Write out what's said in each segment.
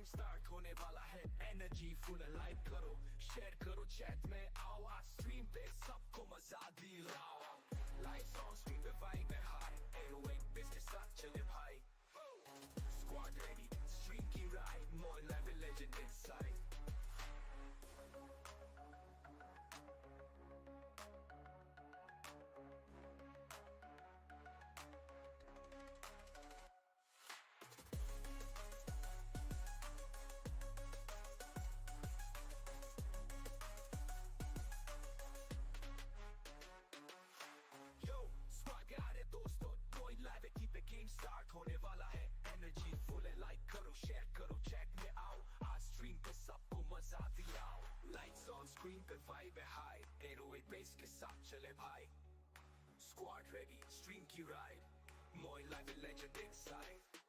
Game start होने वाला है एनर्जी फुल है लाइक करो शेयर करो चैट में आओ आज स्ट्रीम पे सबको मजा दिलाओ लाइट्स ऑन स्क्रीन पे वाइब है हाई 808 बिजनेस साथ चले भाई स्क्वाड रेडी स्ट्रीम की राइड मोर लेवल लेजेंड इनसाइड MoinLiveYT पे गेम स्टार्ट होने वाला है एनर्जी फुल है लाइक करो शेयर करो चैट में आओ आज स्ट्रीम पे सबको मजा दिलाओ लाइट्स ऑन स्क्रीन पे वाइब है हाई 808 बेस के साथ चले भाई स्क्वाड रेडी स्ट्रीम की राइड MoinLiveYT लेजेंड इनसाइड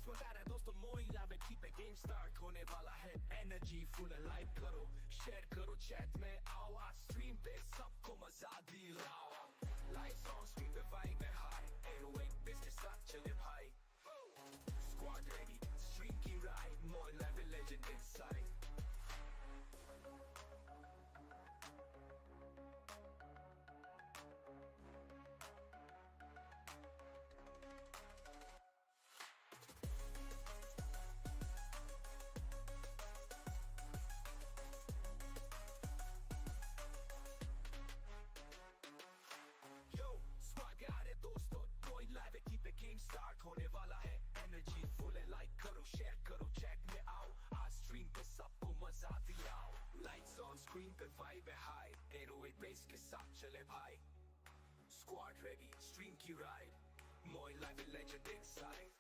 स्वागत है दोस्तों MoinLiveYT पे गेम स्टार्ट होने वाला है एनर्जी फुल है लाइक करो शेयर करो चैट में आओ आज स्ट्रीम पे सबको मजा दिलाओ लाइट्स ऑन स्क्रीन पे वाइब है हाई 808 बिजनेस साथ चले भाई स्क्वाड रेडी स्ट्रीम की ride MoinLiveYT legend inside MoinLiveYT पे गेम स्टार्ट होने वाला है एनर्जी फुल है लाइक करो शेयर करो चैट में आओ आज स्ट्रीम पे सबको मजा दिलाओ लाइट्स ऑन स्क्रीन पे वाइब है हाई 808 बेस के साथ चले भाई स्क्वाड रेडी स्ट्रीम की राइड MoinLiveYT लेजेंड इनसाइड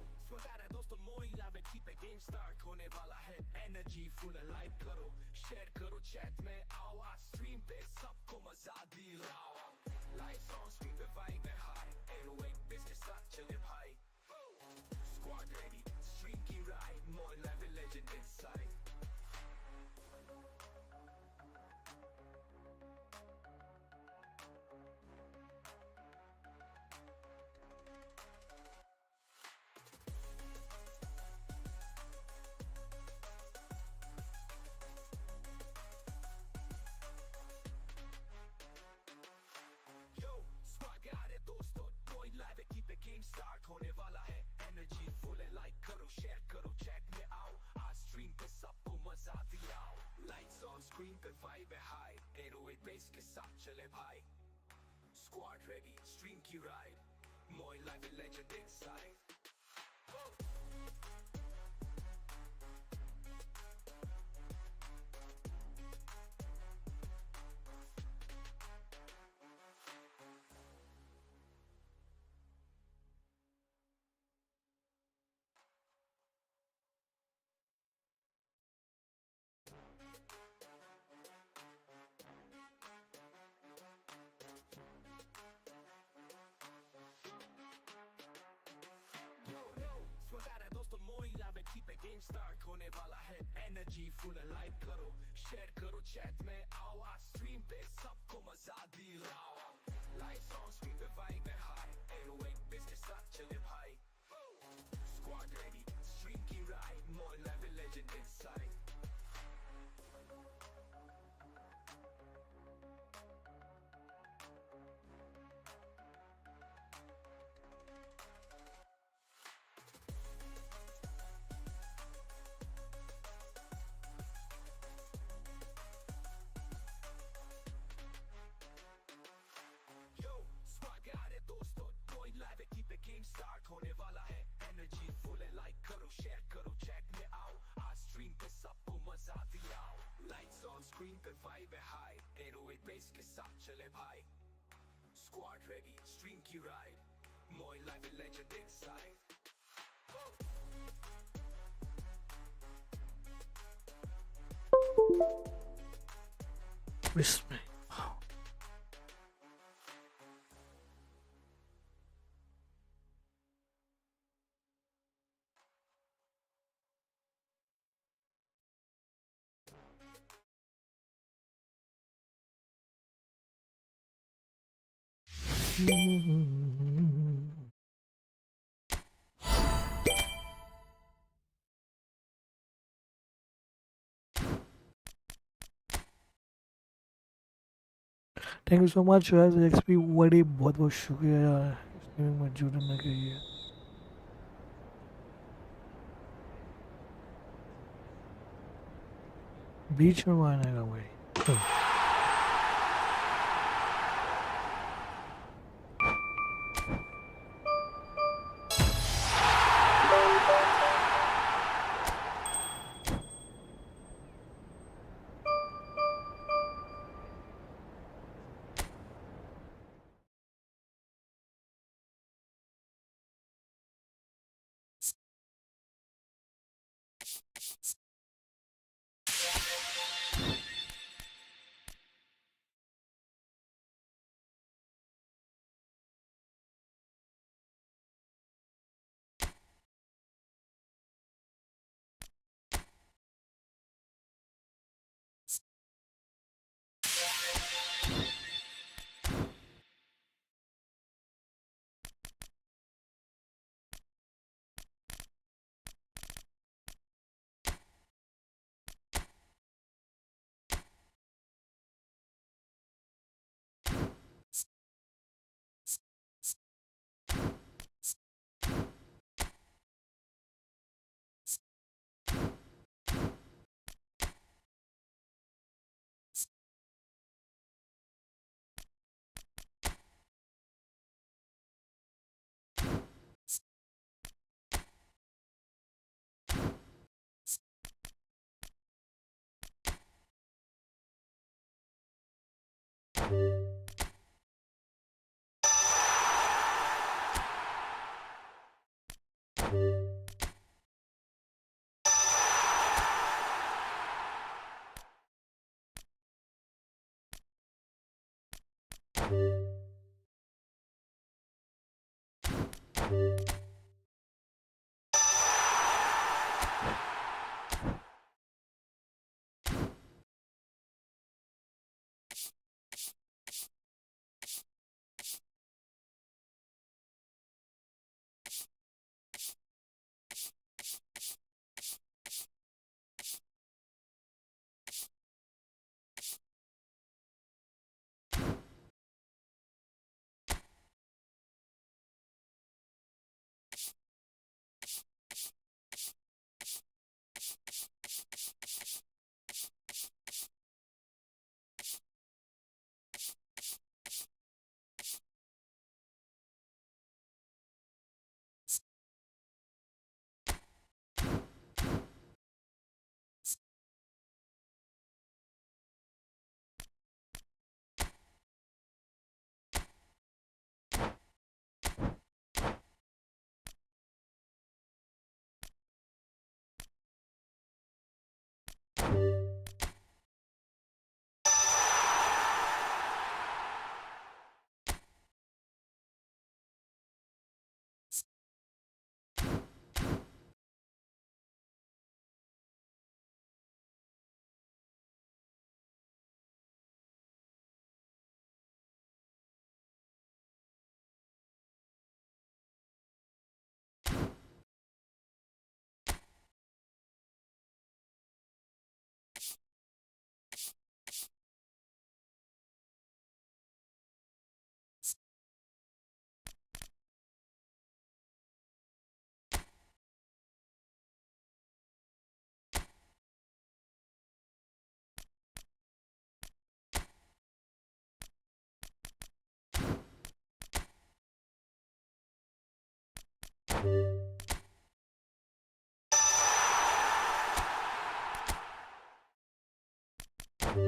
स्वागत है दोस्तों MoinLiveYT पे गेम स्टार्ट होने वाला है एनर्जी फुल है लाइक करो शेयर करो चैट में आओ आज स्ट्रीम पे सबको मजा दिलाओ लाइट्स ऑन स्क्रीन पे वाइब है हाई 808 बिजनेस साथ चले भाई स्क्वाड रेडी स्ट्रीम की ride MoinLiveYT legend inside MoinLiveYT पे गेम स्टार्ट होने वाला है एनर्जी फुल है लाइक करो शेयर करो चैट में आओ आज स्ट्रीम पे सबको मजा दिलाओ लाइट्स ऑन स्क्रीन पे वाइब है हाई 808 बेस के साथ चले भाई स्क्वाड रेडी स्ट्रीम की राइड MoinLiveYT लेजेंड इनसाइड स्वागत है दोस्तों MoinLiveYT पे गेम स्टार्ट होने वाला है एनर्जी फुल है लाइक करो शेयर करो चैट में आओ आज स्ट्रीम पे सबको मजा दिलाओ लाइट्स ऑन स्क्रीन पे वाइब है हाई 808 बिजनेस साथ चले भाई स्क्वाड रेडी स्ट्रीम की ride MoinLiveYT legend inside screen पे वाइब है हाई 808 बेस के साथ चले भाई स्क्वाड रेडी स्ट्रीम की ride Moin live legend inside Bismillah. Thank you so much XP वडी बहुत बहुत शुक्रिया यार इसमें मौजूद होने के लिए बीच में मारने का भाई भाई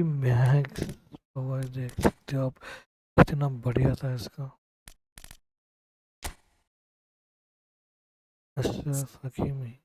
मैक्स पावर देख सकते हो आप, कितना बढ़िया था इसका। अशरफ हकीमी।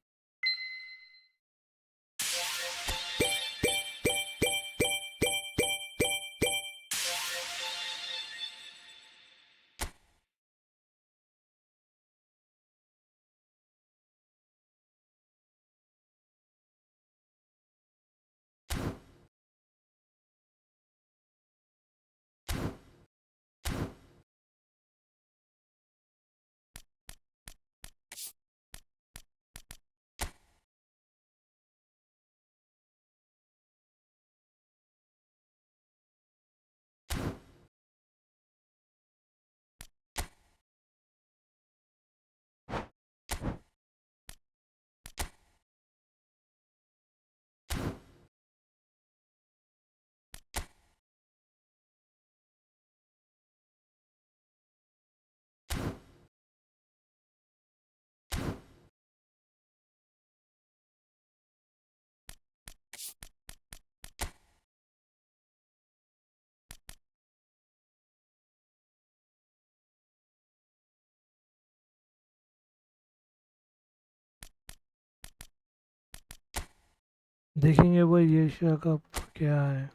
देखेंगे भाई एशिया कप क्या है।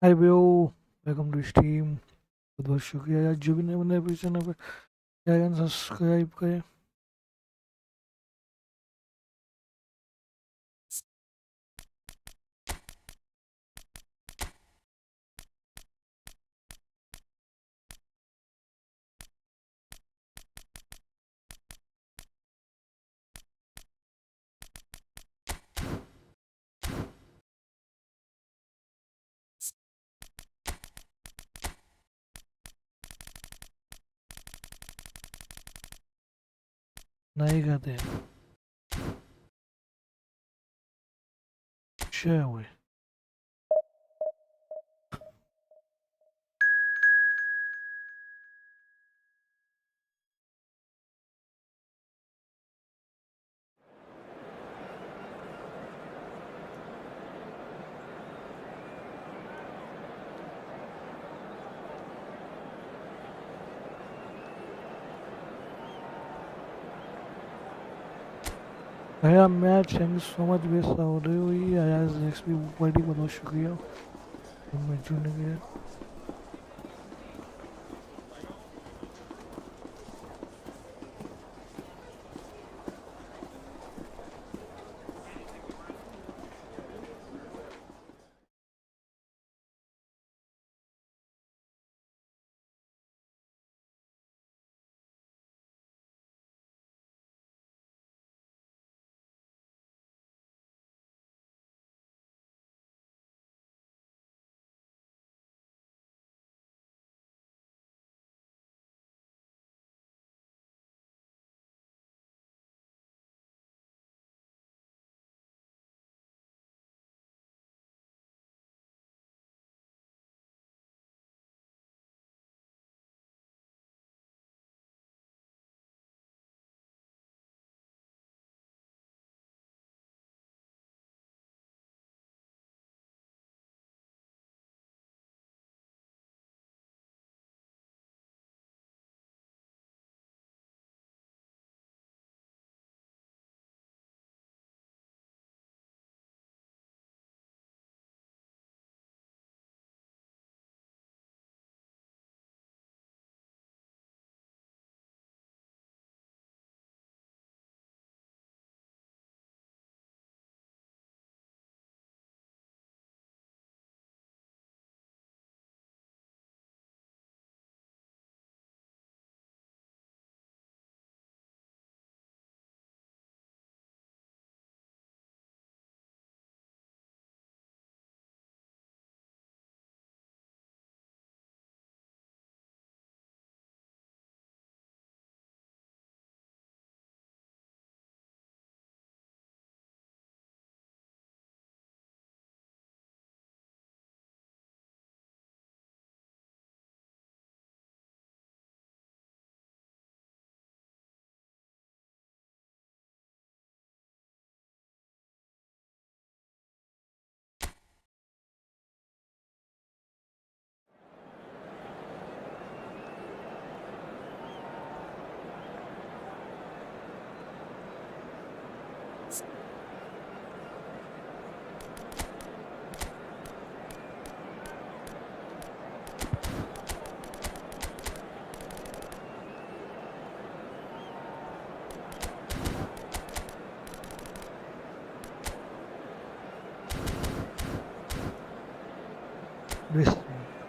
Hi bro, welcome to stream. बहुत बहुत शुक्रिया यार, जो भी नए बंदे अपने चैनल पर जाएगा सब्सक्राइब करें। नहीं कहते हैं शेयर हुए। भैया match, thank you so much best हो रही हुई आया नेक्स्ट भी बड़ी बहुत शुक्रिया मैं जुड़ने के लिए।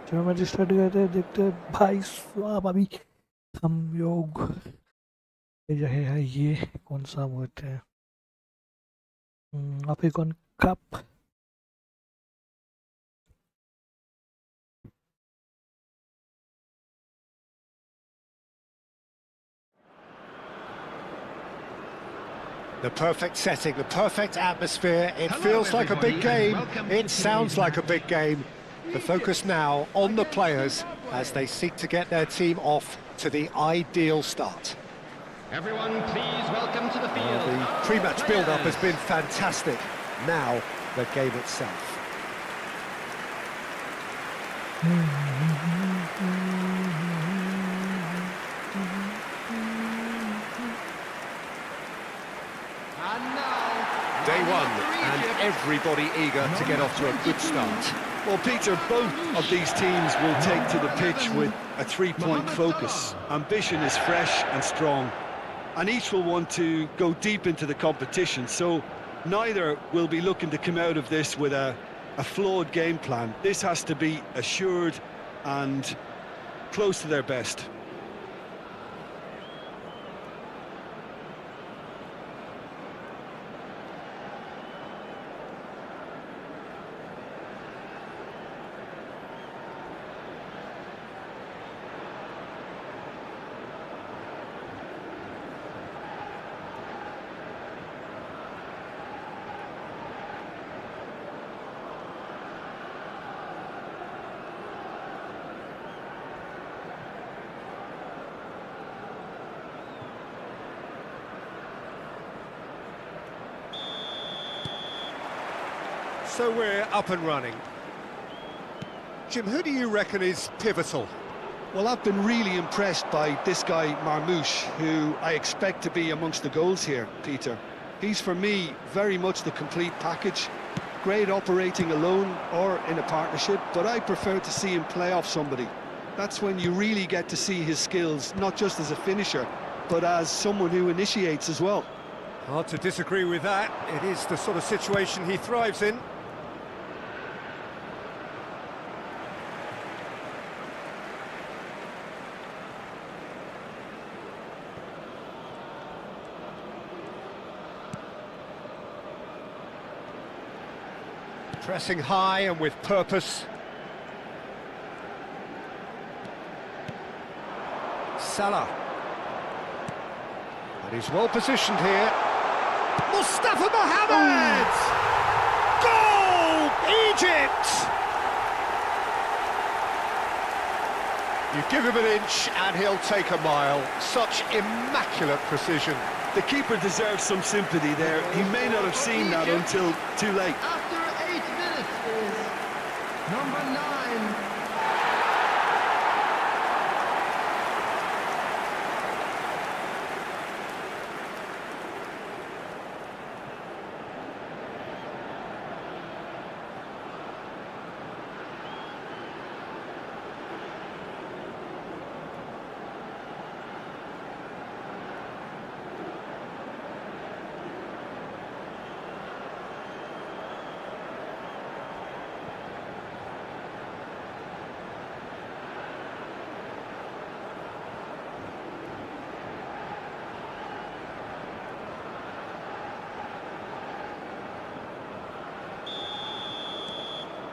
चलो मैच स्टार्ट करते हैं, देखते हैं भाई साहब। अभी हम योग रहे हैं, ये कौन सा बोलते हैं African cup. The perfect setting, the perfect atmosphere. It feels like a big game. It sounds like a big game. The focus now on the players as they seek to get their team off to the ideal start. Everyone, please welcome to the field. The pre-match build-up has been fantastic. Now, the game itself. And now, Day one, and everybody eager to get off to a good start. Well, Peter, both of these teams will take to the pitch with a three-point focus. Ambition is fresh and strong, and each will want to go deep into the competition, so neither will be looking to come out of this with a flawed game plan. This has to be assured and close to their best. So we're up and running. Jim, who do you reckon is pivotal? Well, I've been really impressed by this guy, Marmoush, who I expect to be amongst the goals here, Peter. He's, for me, very much the complete package. Great operating alone or in a partnership, but I prefer to see him play off somebody. That's when you really get to see his skills, not just as a finisher, but as someone who initiates as well. Hard to disagree with that. It is the sort of situation he thrives in. Pressing high and with purpose. Salah. And he's well positioned here. Mustafa Mohammed! Goal! Egypt! You give him an inch and he'll take a mile. Such immaculate precision. The keeper deserves some sympathy there. He may not have seen that until too late. After 8 minutes is number 9.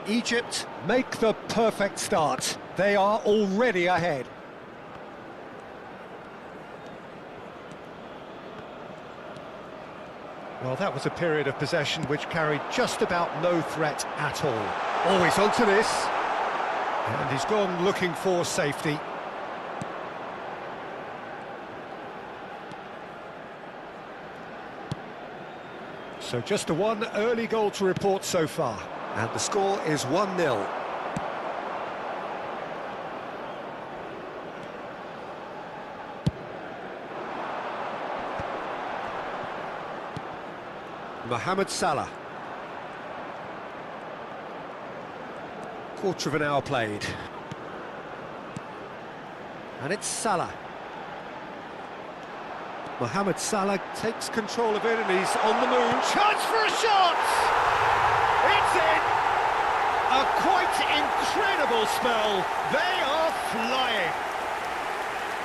Egypt make the perfect start. They are already ahead. Well, that was a period of possession which carried just about no threat at all. Always onto this. And he's gone looking for safety. So just the one early goal to report so far. And the score is 1-0. Mohammed Salah. Quarter of an hour played. And it's Salah. Mohammed Salah takes control of it and he's on the move. Chance for a shot! It's in! A quite incredible spell. They are flying.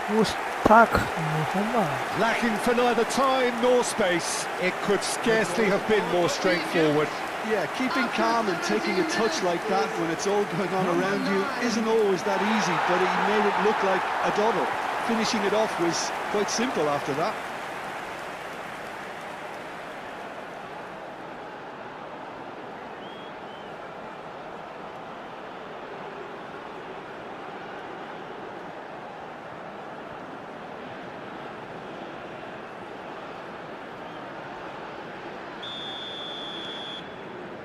Mustak Muhammad. Lacking for neither time nor space. It could scarcely have been more straightforward. Yeah, keeping calm and taking a touch like that when it's all going on around you isn't always that easy, but he made it look like a doddle. Finishing it off was quite simple after that.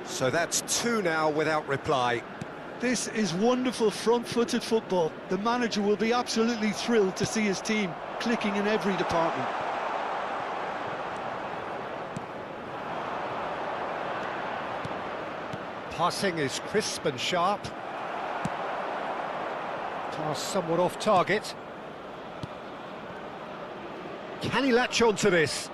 So that's 2 now without reply. This is wonderful front-footed football. The manager will be absolutely thrilled to see his team clicking in every department. Passing is crisp and sharp. Pass somewhat off target. Can he latch on to this?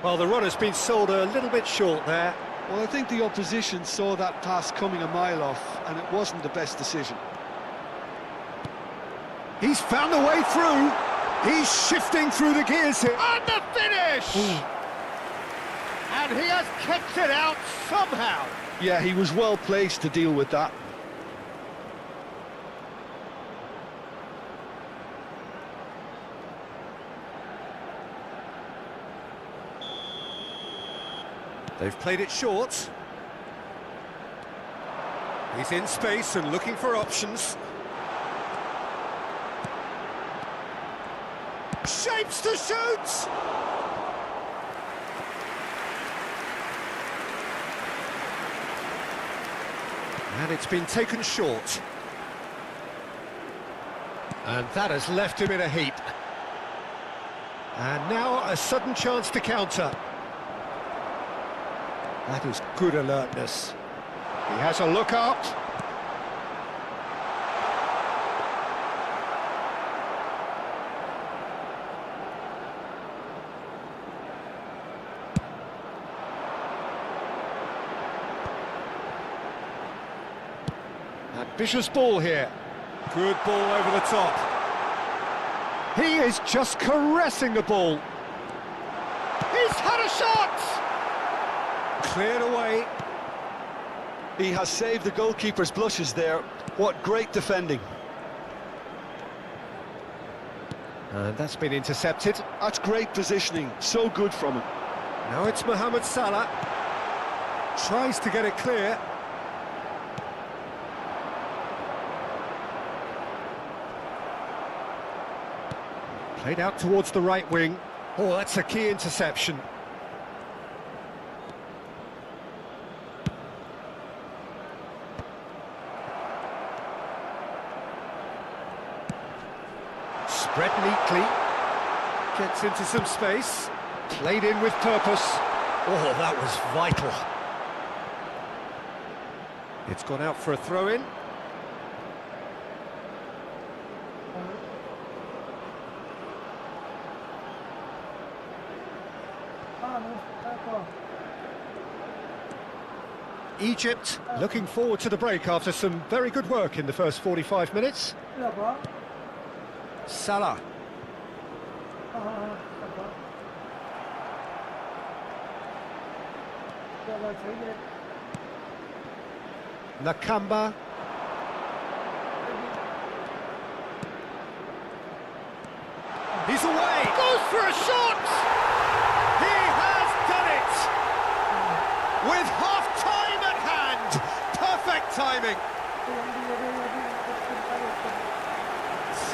Well, the run has been sold a little bit short there. Well, I think the opposition saw that pass coming a mile off, and it wasn't the best decision. He's found a way through. He's shifting through the gears here. And the finish! Ooh. And he has kept it out somehow. Yeah, he was well placed to deal with that. They've played it short. He's in space and looking for options. Shapes to shoot! And it's been taken short. And that has left him in a heap. And now a sudden chance to counter. That is good alertness. He has a look up. Ambitious ball here. Good ball over the top. He is just caressing the ball. He's had a shot! Cleared away. He has saved the goalkeeper's blushes there. What great defending. And that's been intercepted. That's great positioning. So good from him. Now it's Mohammed Salah. Tries to get it clear. Played out towards the right wing. Oh, that's a key interception. Spread neatly. Gets into some space. Played in with purpose. Oh, that was vital. It's gone out for a throw-in. Egypt looking forward to the break after some very good work in the first 45 minutes. Salah. Nakamba. He's away. Goes for a shot. He has done it. With half-time at hand. Perfect timing.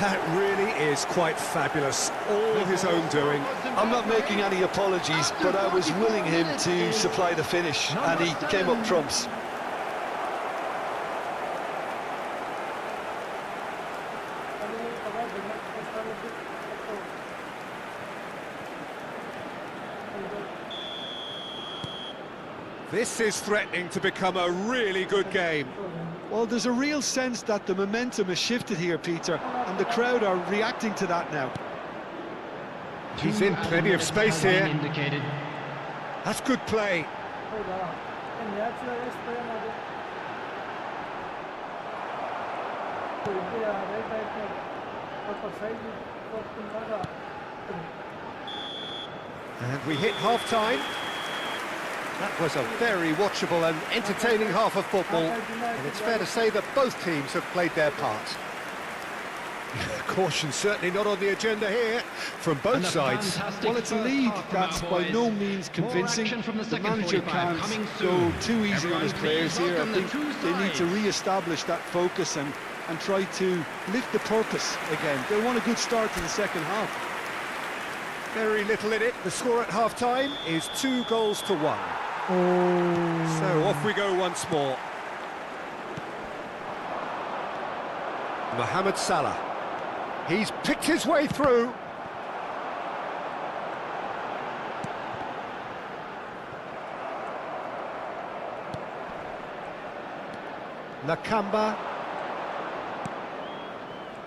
That really is quite fabulous. All his own doing. I'm not making any apologies, but I was willing him to supply the finish, and he came up trumps. This is threatening to become a really good game. Well, there's a real sense that the momentum has shifted here, Peter, and the crowd are reacting to that now. He's in plenty of space here. That's good play. And we hit half-time. That was a very watchable and entertaining half of football, and it's fair to say that both teams have played their part. Caution certainly not on the agenda here from both sides. Well, it's a lead that's by no means convincing. The manager can't go too easy on his players here. I think they need to re-establish that focus and try to lift the purpose again. They want a good start to the second half. Very little in it. The score at half-time is 2-1. Oh. So off we go once more. Mohammed Salah. He's picked his way through. Nakamba.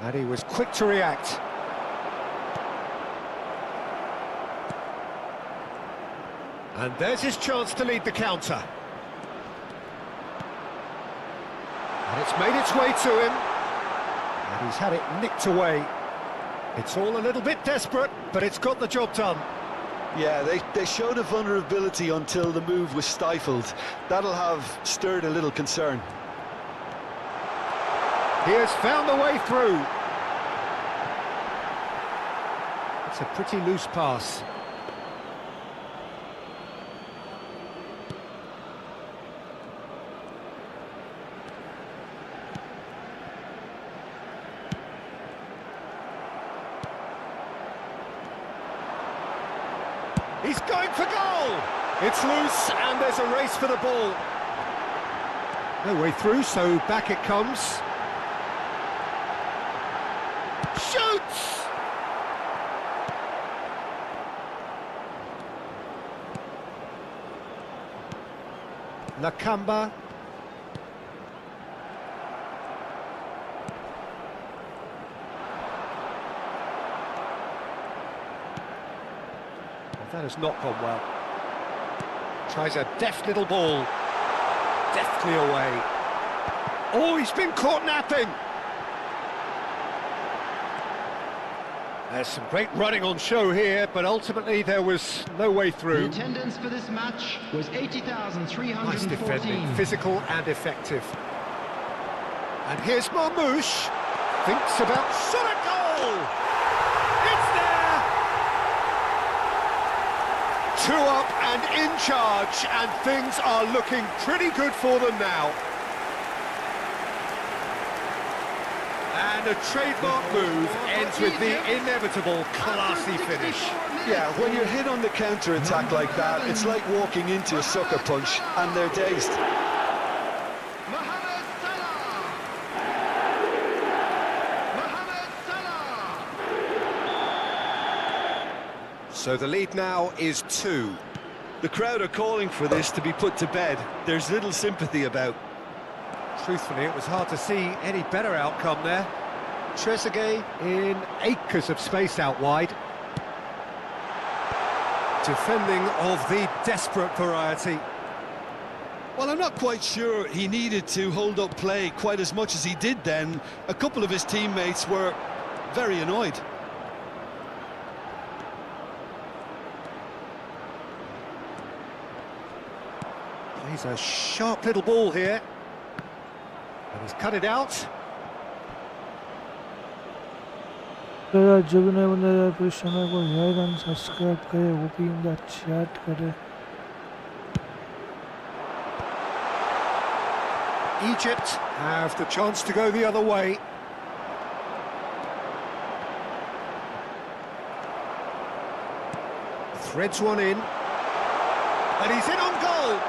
And he was quick to react. And there's his chance to lead the counter. And it's made its way to him. And he's had it nicked away. It's all a little bit desperate, but it's got the job done. Yeah, they showed a vulnerability until the move was stifled. That'll have stirred a little concern. He has found the way through. It's a pretty loose pass. He's going for goal! It's loose and there's a race for the ball. No way through, so back it comes. Shoots! Nakamba. That has not gone well. Tries a deft little ball. Deftly away. Oh, he's been caught napping. There's some great running on show here, but ultimately there was no way through. The attendance for this match was 80,314. Nice defending, physical and effective. And here's Marmoush. Thinks about shot a goal! It's there! 2 up and in charge, and things are looking pretty good for them now. And a trademark move ends with the inevitable classy finish. Yeah, when you're hit on the counter-attack like that, it's like walking into a sucker punch, and they're dazed. Mohammed Salah! Mohammed Salah! So the lead now is 2. The crowd are calling for this to be put to bed. There's little sympathy about. Truthfully, it was hard to see any better outcome there. Trezeguet in acres of space out wide. Defending of the desperate variety. Well, I'm not quite sure he needed to hold up play quite as much as he did then. A couple of his teammates were very annoyed. He's a sharp little ball here. And he's cut it out. जब नए बंदे पूरे channel को like and subscribe करें, OP in the chat करें. Egypt have the chance to go the other way. Threads one in. And he's in on goal.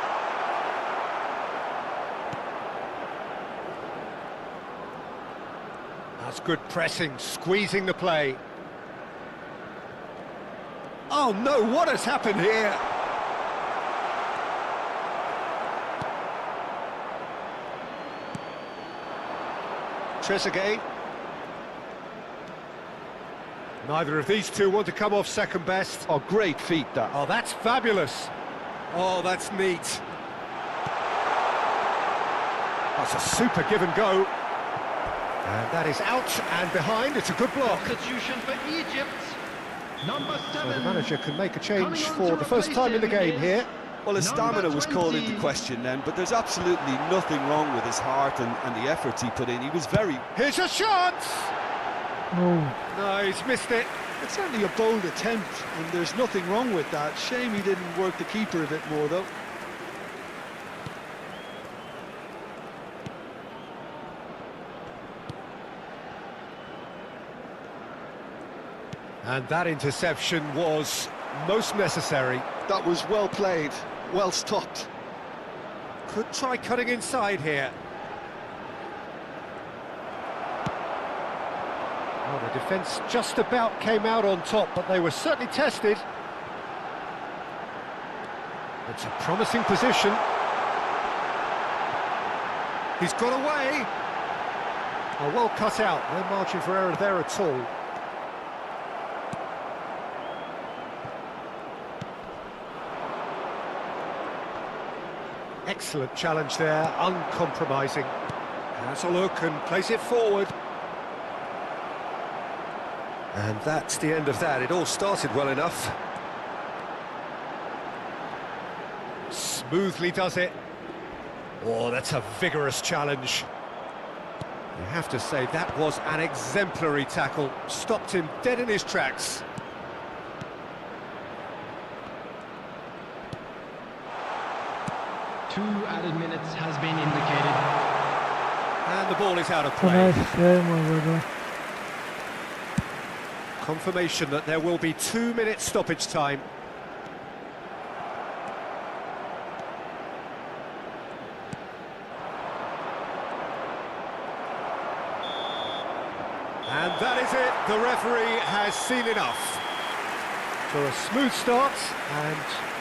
That's good pressing, squeezing the play. Oh no, what has happened here? Trezeguet. Neither of these two want to come off second best. Oh, great feat, that. Oh, that's fabulous. Oh, that's neat. That's a super give and go. And that is out and behind. It's a good block. Substitution for Egypt. Number 7. So the manager can make a change for the first time in the game here. Well, his stamina was called into question then, but there's absolutely nothing wrong with his heart and the efforts he put in. He was very... Here's a shot! No. No, he's missed it. It's certainly a bold attempt, and there's nothing wrong with that. Shame he didn't work the keeper a bit more, though. And that interception was most necessary. That was well played, well stopped. Could try cutting inside here. Well, the defence just about came out on top, but they were certainly tested. It's a promising position. He's got away. Oh, well cut out. No margin for error there at all. Excellent challenge there, uncompromising. Has a look and plays it forward. And that's the end of that. It all started well enough. Smoothly does it. Oh, that's a vigorous challenge. You have to say that was an exemplary tackle. Stopped him dead in his tracks. 2 added minutes has been indicated. And the ball is out of play. Nice. Confirmation that there will be 2 minutes stoppage time. And that is it. The referee has seen enough. So a smooth start, and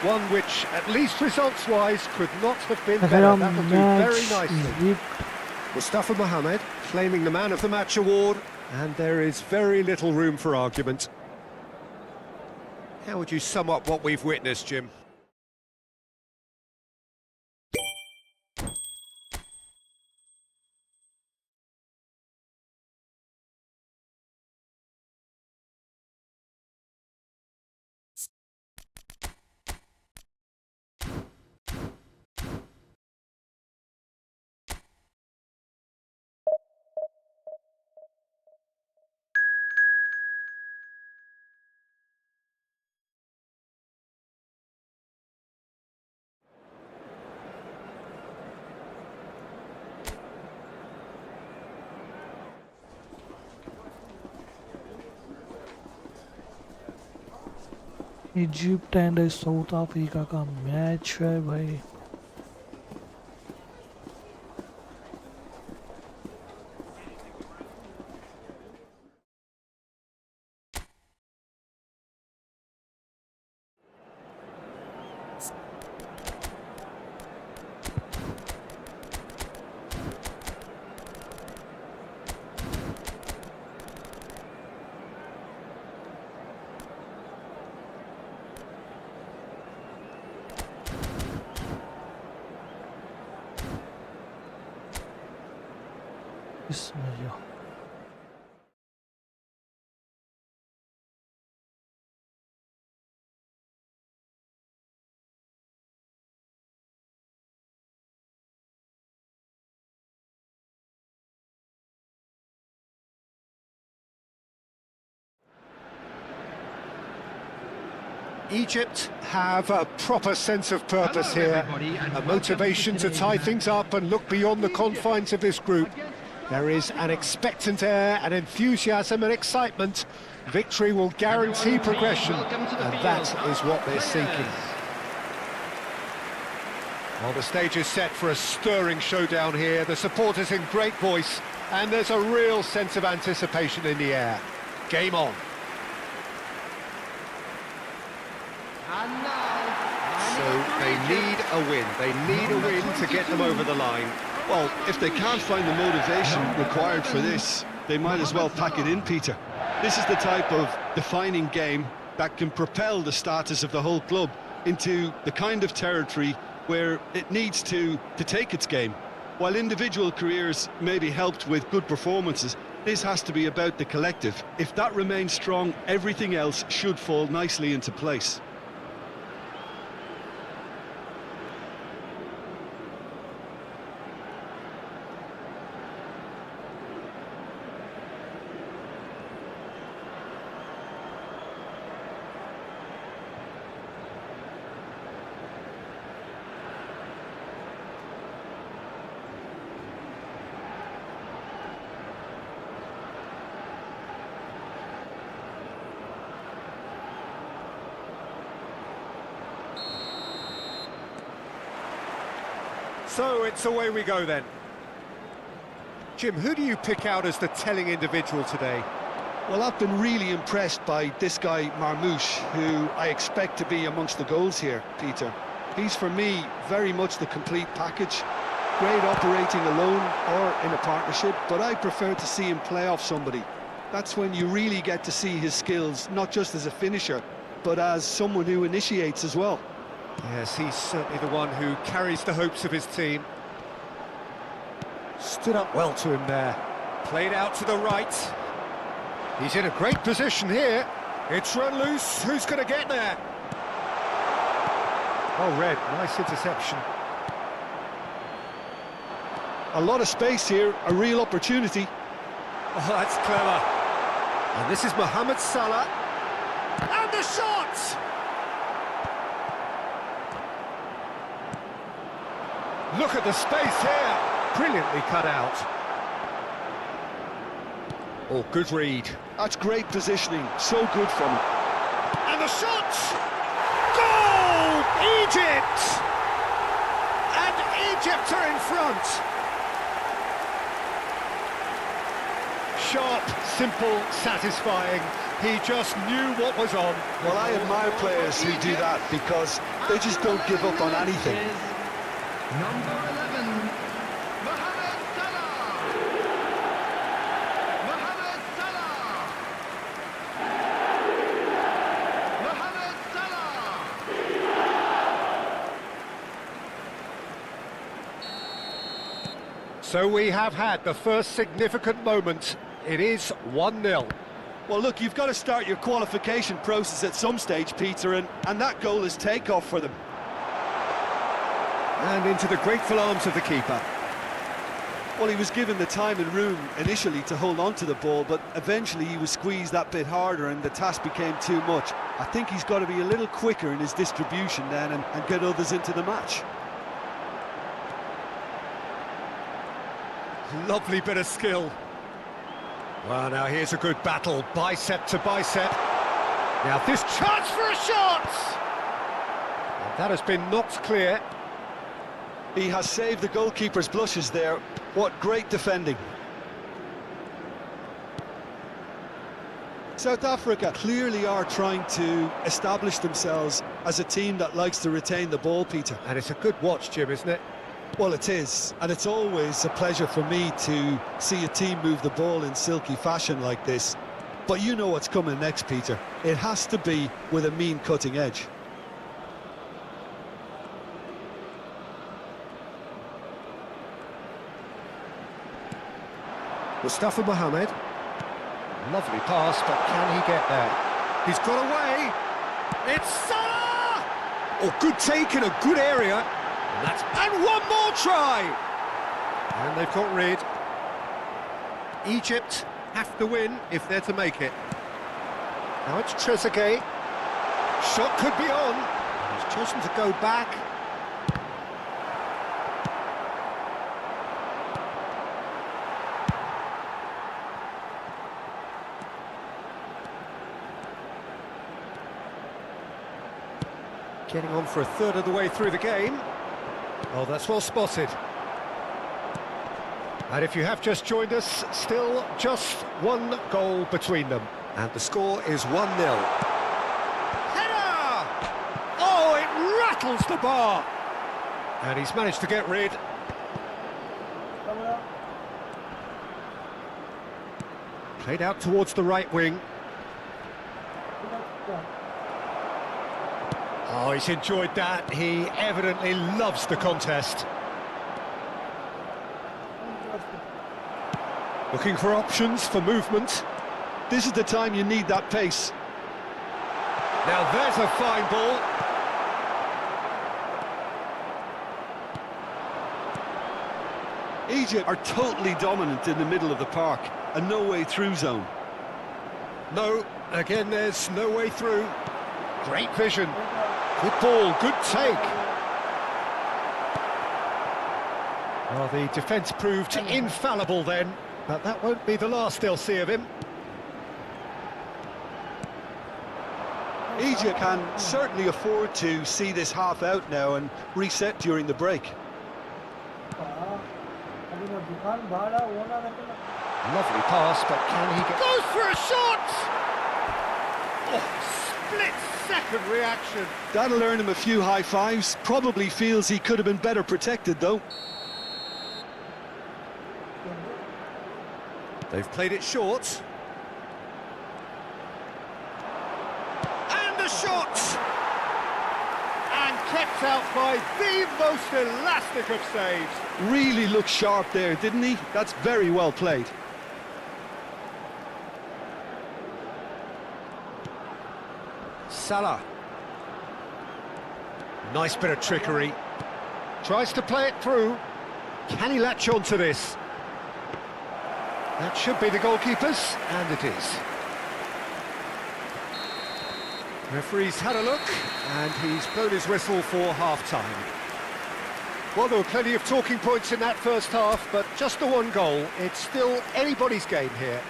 one which, at least results-wise, could not have been better. That will do very nicely. Mustafa Mohammed claiming the Man of the Match award, and there is very little room for argument. How would you sum up what we've witnessed, Jim? Egypt and south Africa का match है भाई. Bismillah. Egypt have a proper sense of purpose here, a motivation to tie things up and look beyond the confines of this group. There is an expectant air, an enthusiasm and excitement. Victory will guarantee progression, and that is what they're seeking. Well, the stage is set for a stirring showdown here. The supporters in great voice, and there's a real sense of anticipation in the air. Game on. So they need a win. They need a win to get them over the line. Well, if they can't find the motivation required for this, they might as well pack it in, Peter. This is the type of defining game that can propel the status of the whole club into the kind of territory where it needs to take its game. While individual careers may be helped with good performances, this has to be about the collective. If that remains strong, everything else should fall nicely into place. So it's away we go then. Jim, who do you pick out as the telling individual today? Well, I've been really impressed by this guy, Marmoush, who I expect to be amongst the goals here, Peter. He's, for me, very much the complete package. great operating alone or in a partnership, but I prefer to see him play off somebody. That's when you really get to see his skills, not just as a finisher, but as someone who initiates as well. Yes, he's certainly the one who carries the hopes of his team. Stood up well to him there. Played out to the right. He's in a great position here. It's run loose. Who's going to get there? Oh, Red, nice interception. A lot of space here, a real opportunity. Oh, that's clever. And this is Mohammed Salah. And the shot! Look at the space here. Brilliantly cut out. Oh, good read. That's great positioning, so good from him. And the shot! Goal! Egypt! And Egypt are in front. Sharp, simple, satisfying. He just knew what was on. Well, I admire players who do that because they just don't give up on anything. Number 11, Mohammed Salah. Mohammed Salah. Mohammed Salah. So we have had the first significant moment. It is 1-0. Well, look, you've got to start your qualification process at some stage, Peter, and that goal is takeoff for them. And into the grateful arms of the keeper. Well, he was given the time and room initially to hold on to the ball, but eventually he was squeezed that bit harder and the task became too much. I think he's got to be a little quicker in his distribution then and get others into the match. Lovely bit of skill. Well, now here's a good battle, bicep to bicep. Now this chance for a shot! And that has been knocked clear. He has saved the goalkeeper's blushes there. What great defending. South Africa clearly are trying to establish themselves as a team that likes to retain the ball, Peter. And it's a good watch, Jim, isn't it? Well, it is, and it's always a pleasure for me to see a team move the ball in silky fashion like this. But you know what's coming next, Peter. It has to be with a mean cutting edge. Mustafa Mohamed. Lovely pass, but can he get there? He's got away. It's Salah! Oh, good take in a good area. And one more try! And they've got rid. Egypt have to win if they're to make it. Now it's Trezeguet. Shot could be on. He's chosen to go back. Getting on for a third of the way through the game. Oh, that's well spotted. And if you have just joined us, still just one goal between them. And the score is 1-0. Header! Oh, it rattles the bar! And he's managed to get rid. Played out towards the right wing. Oh, he's enjoyed that. He evidently loves the contest. Looking for options for movement. This is the time you need that pace. Now there's a fine ball. Egypt are totally dominant in the middle of the park, a no-way through zone. No, again there's no way through. Great vision. Good ball, good take. Well, the defence proved infallible then, but that won't be the last they'll see of him. Egypt can certainly afford to see this half out now and reset during the break. Lovely pass, but can he get... Goes for a shot! Oh, split-second reaction. That'll earn him a few high fives. Probably feels he could have been better protected, though. They've played it short. And the shot! And kept out by the most elastic of saves. Really looked sharp there, didn't he? That's very well played. Salah. Nice bit of trickery. Tries to play it through. Can he latch on to this? That should be the goalkeeper's, and it is. Referee's had a look, and he's blown his whistle for half-time. Well, there were plenty of talking points in that first half, but just the one goal. It's still anybody's game here.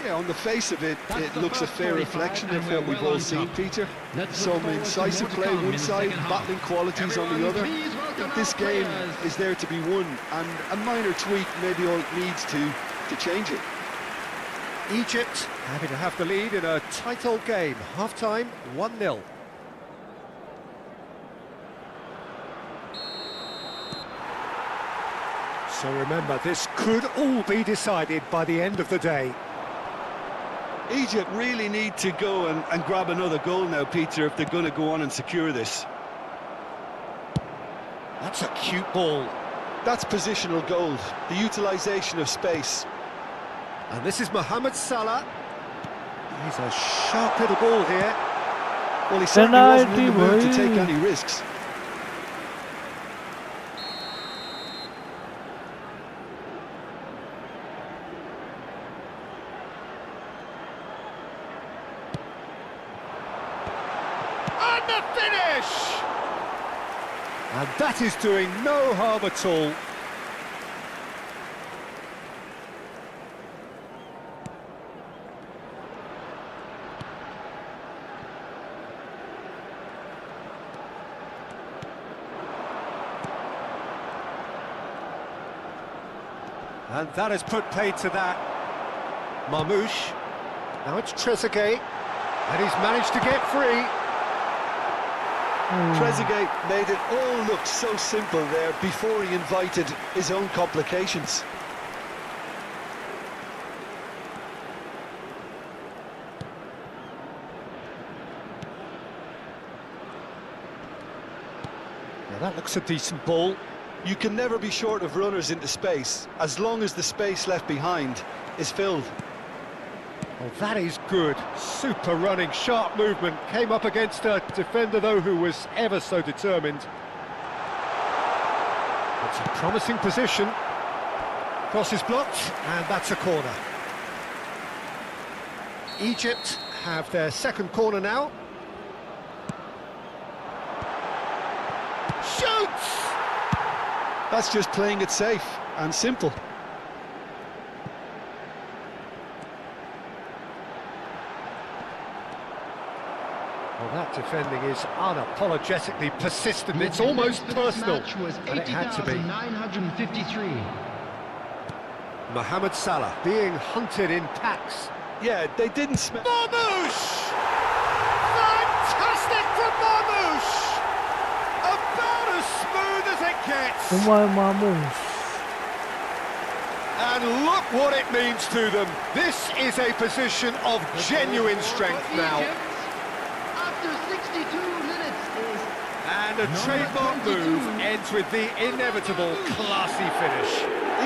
Yeah, on the face of it, it looks a fair reflection of what we've all seen, Peter. Some incisive play one side, battling qualities on the other. I think this game is there to be won, and a minor tweak maybe all it needs to change it. Egypt happy to have the lead in a tight old game. Half-time, 1-0. So remember, this could all be decided by the end of the day. Egypt really need to go and grab another goal now, Peter, if they're going to go on and secure this. That's a cute ball. That's positional goal, the utilisation of space. And this is Mohammed Salah. He's a sharp little ball here. Well, he certainly wasn't in the mood to take any risks. And the finish! And that is doing no harm at all. And that has put paid to that. Marmoush. Now it's Trezeguet. And he's managed to get free. Trezeguet made it all look so simple there before he invited his own complications. Now that looks a decent ball. You can never be short of runners into space, as long as the space left behind is filled. Oh, that is good. Super running, sharp movement. Came up against a defender, though, who was ever so determined. It's a promising position. Cross is blocked, and that's a corner. Egypt have their second corner now. Shoots! That's just playing it safe and simple. Well, that defending is unapologetically persistent. It's almost personal, and it had to be. 953. Mohammed Salah being hunted in packs. Yeah, they didn't smell. Marmoush! Fantastic from Marmoush! About as smooth as it gets. And look what it means to them. This is a position of genuine strength now. After 62 minutes is And a trademark move ends with the inevitable classy finish.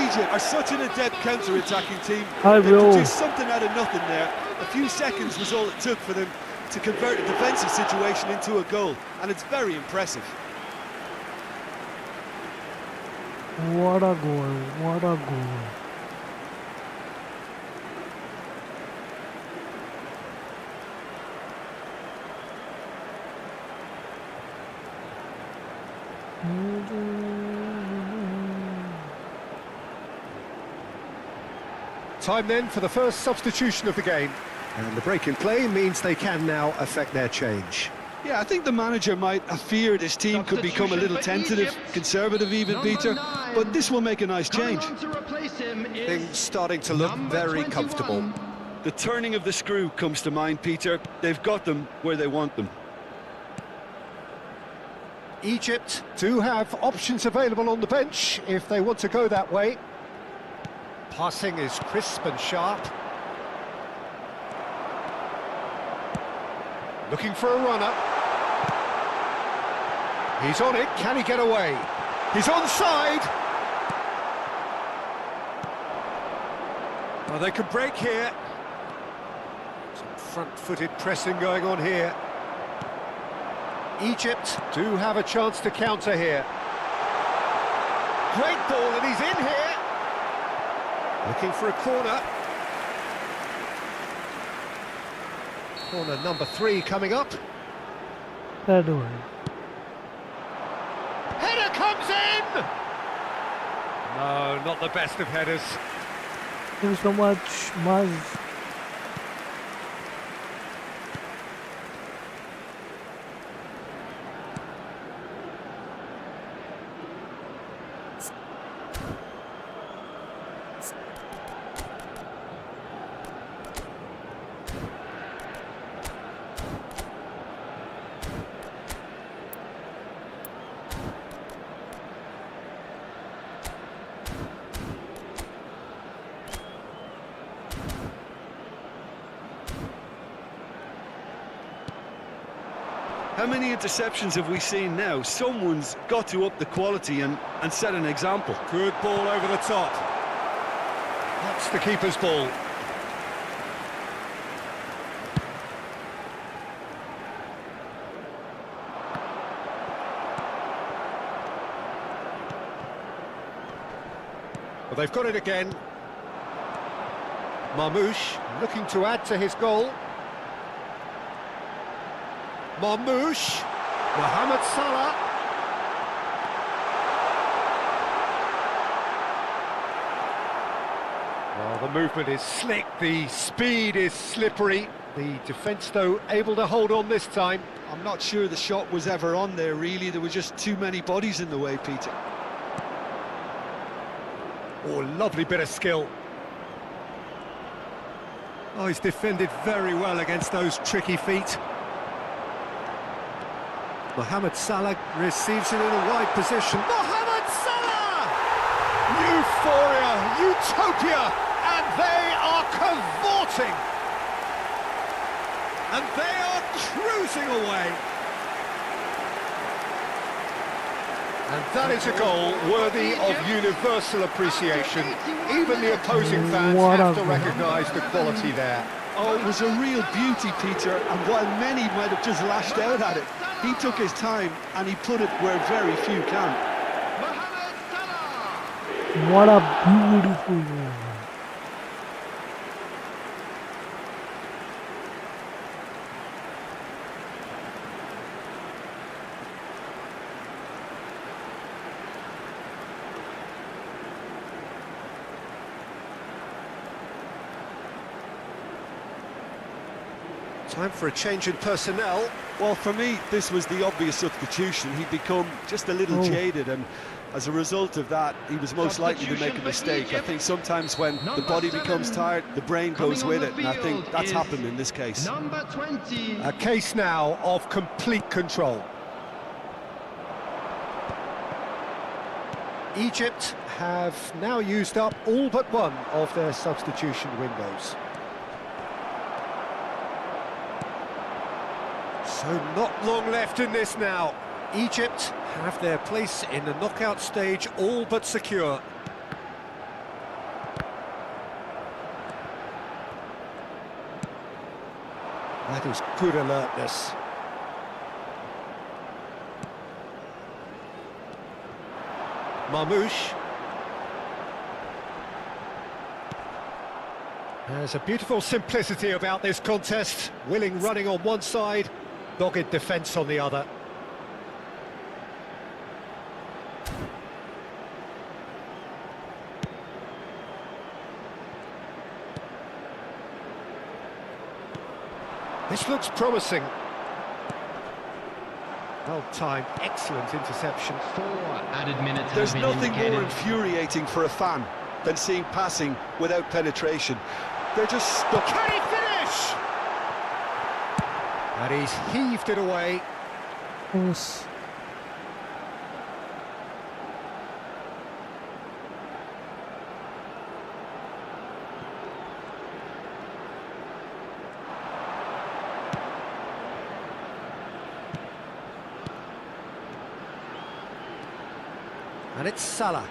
Egypt are such an adept counter-attacking team. I They will. produced something out of nothing there. A few seconds was all it took for them to convert a defensive situation into a goal, and it's very impressive. What a goal, what a goal. Time then for the first substitution of the game. And the break in play means they can now affect their change. Yeah, I think the manager might have feared his team could become a little tentative, conservative even, Peter, but this will make a nice change. Things starting to look very comfortable. The turning of the screw comes to mind, Peter. They've got them where they want them. Egypt do have options available on the bench if they want to go that way. Passing is crisp and sharp. Looking for a runner. He's on it, can he get away? He's onside! Well, they could break here. Some front-footed pressing going on here. Egypt do have a chance to counter here. Great ball, and he's in here. Looking for a corner. Corner number 3 coming up. That way. Header comes in! No, not the best of headers. Thank you so much, Maz. How many interceptions have we seen now? Someone's got to up the quality and set an example. Good ball over the top. That's the keeper's ball. Well, they've got it again. Marmoush looking to add to his goal. Marmoush, Mohammed Salah. Well, the movement is slick, the speed is slippery. The defence, though, able to hold on this time. I'm not sure the shot was ever on there, really. There were just too many bodies in the way, Peter. Oh, lovely bit of skill. Oh, he's defended very well against those tricky feet. Mohammed Salah receives it in a wide position. Mohammed Salah! Euphoria, utopia, and they are cavorting. And they are cruising away. And that is a goal worthy of universal appreciation. Even the opposing fans have to recognise the quality there. Oh, it was a real beauty, Peter, and while many might have just lashed out at it, he took his time and he put it where very few can. What a beautiful goal. Time for a change in personnel. Well, for me, this was the obvious substitution. He'd become just a little jaded, and as a result of that, he was most likely to make a mistake. I think sometimes when the body becomes tired, the brain goes with it, and I think that's happened in this case. Number 20. A case now of complete control. Egypt have now used up all but one of their substitution windows. So not long left in this now. Egypt have their place in the knockout stage all but secure. That is good alertness. Marmoush. There's a beautiful simplicity about this contest. Willing running on one side, dogged defence on the other. This looks promising. Well timed, excellent interception. 4 added minutes. There's have been nothing indicated. more infuriating for a fan than seeing passing without penetration. They're just stuck. Can he finish? And he's heaved it away. Yes. And it's Salah.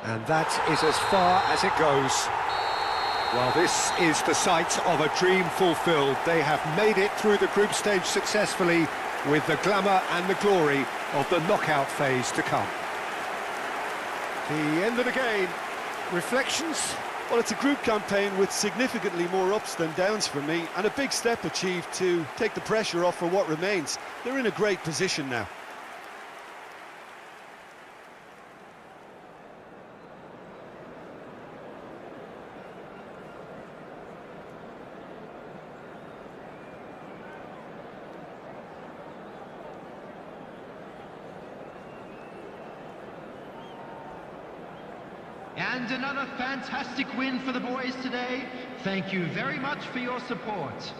And that is as far as it goes. Well, this is the sight of a dream fulfilled. They have made it through the group stage successfully, with the glamour and the glory of the knockout phase to come. The end of the game. Reflections? Well, it's a group campaign with significantly more ups than downs for me, and a big step achieved to take the pressure off for what remains. They're in a great position now. And another fantastic win for the boys today. Thank you very much for your support.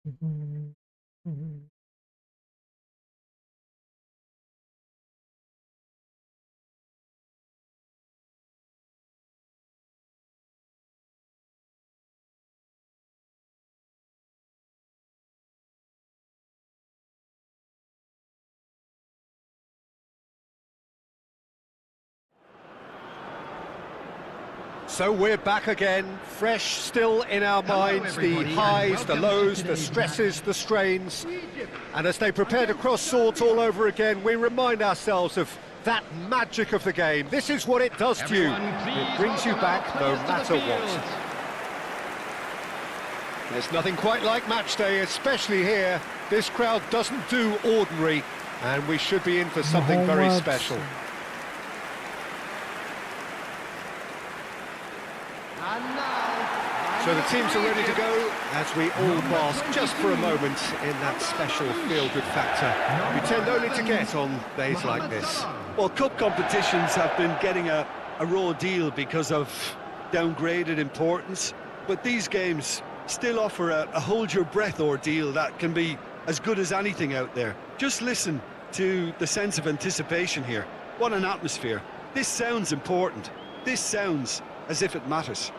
Mhm. Mhm. So we're back again, fresh still in our minds, the everybody, highs, and the welcome lows, to the today's stresses, the strains. And as they prepare to cross swords all over again, we remind ourselves of that magic of the game. This is what it does to you. It brings you back no matter what. There's nothing quite like match day, especially here. This crowd doesn't do ordinary, and we should be in for something very Mohammed. special. So the teams are ready to go as we all bask just for a moment in that special feel-good factor we tend only to get on days like this. Well, cup competitions have been getting a raw deal because of downgraded importance, but these games still offer a hold-your-breath ordeal that can be as good as anything out there. Just listen to the sense of anticipation here. What an atmosphere. This sounds important. This sounds as if it matters.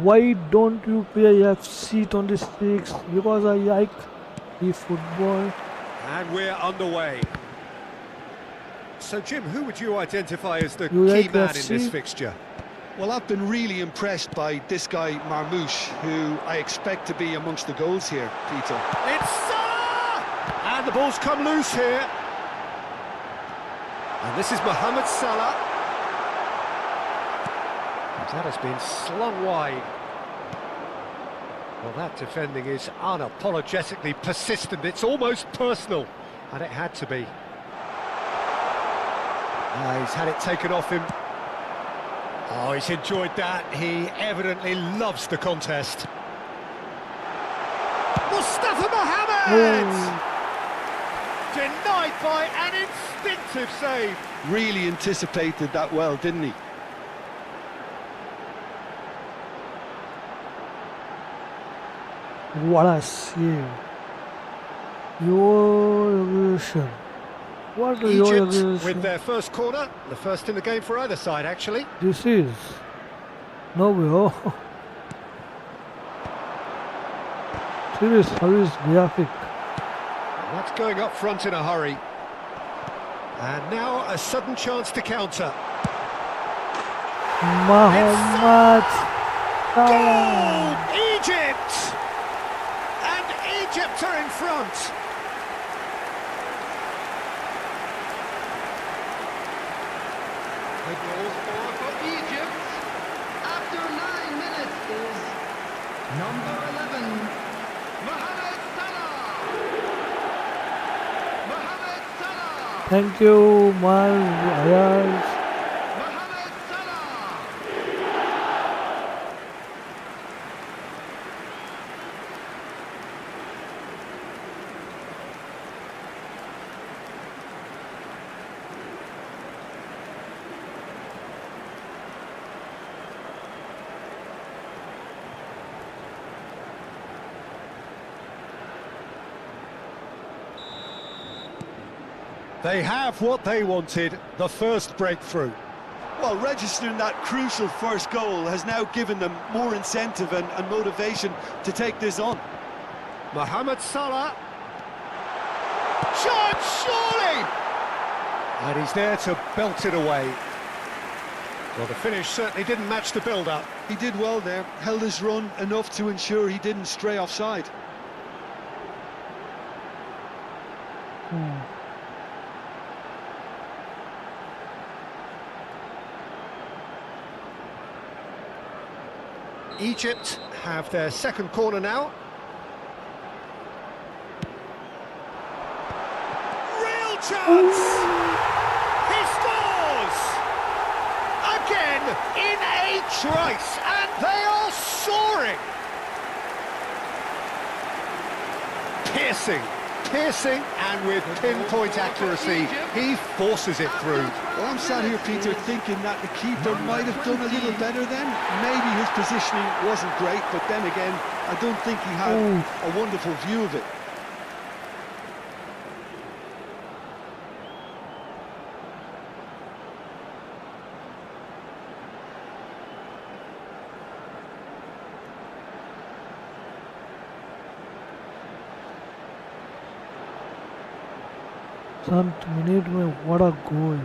Why don't you play FC26? Because I like EFootball. And we're underway. So Jim, who would you identify as the You key like man in FC? this fixture? Well, I've been really impressed by this guy, Marmoush, who I expect to be amongst the goals here, Peter. It's Salah! And the ball's come loose here. And this is Mohammed Salah. That has been slung wide. Well, that defending is unapologetically persistent. It's almost personal, and it had to be. He's had it taken off him. Oh, he's enjoyed that. He evidently loves the contest. Mustafa Mohammed! Denied by an instinctive save. Really anticipated that well, didn't he? What a save. Your evolution. What is your Egypt evolution? with their first corner, the first in the game for either side, actually. This is no way. Oh. Serious service graphic. That's going up front in a hurry. And now a sudden chance to counter. Mohammed Goal! Salah. Egypt! And Egypt are in front. The goal scorer for Egypt after 9 minutes is number 11, Mohammed Salah. Mohammed Salah. Thank you, my Ayaz. Mohammed Salah. They have what they wanted, the first breakthrough. Well, registering that crucial first goal has now given them more incentive and motivation to take this on. Mohammed Salah. Chance, surely! And he's there to belt it away. Well, the finish certainly didn't match the build-up. He did well there, held his run enough to ensure he didn't stray offside. Egypt have their second corner now. Real chance! He scores! Again, in a trice, and they are soaring! Piercing, piercing and with pinpoint accuracy. He forces it through. Well, I'm sat here, Peter, thinking that the keeper might have done a little better then. Maybe his positioning wasn't great, but then again, I don't think he had a wonderful view of it. Sant minute में what a goal.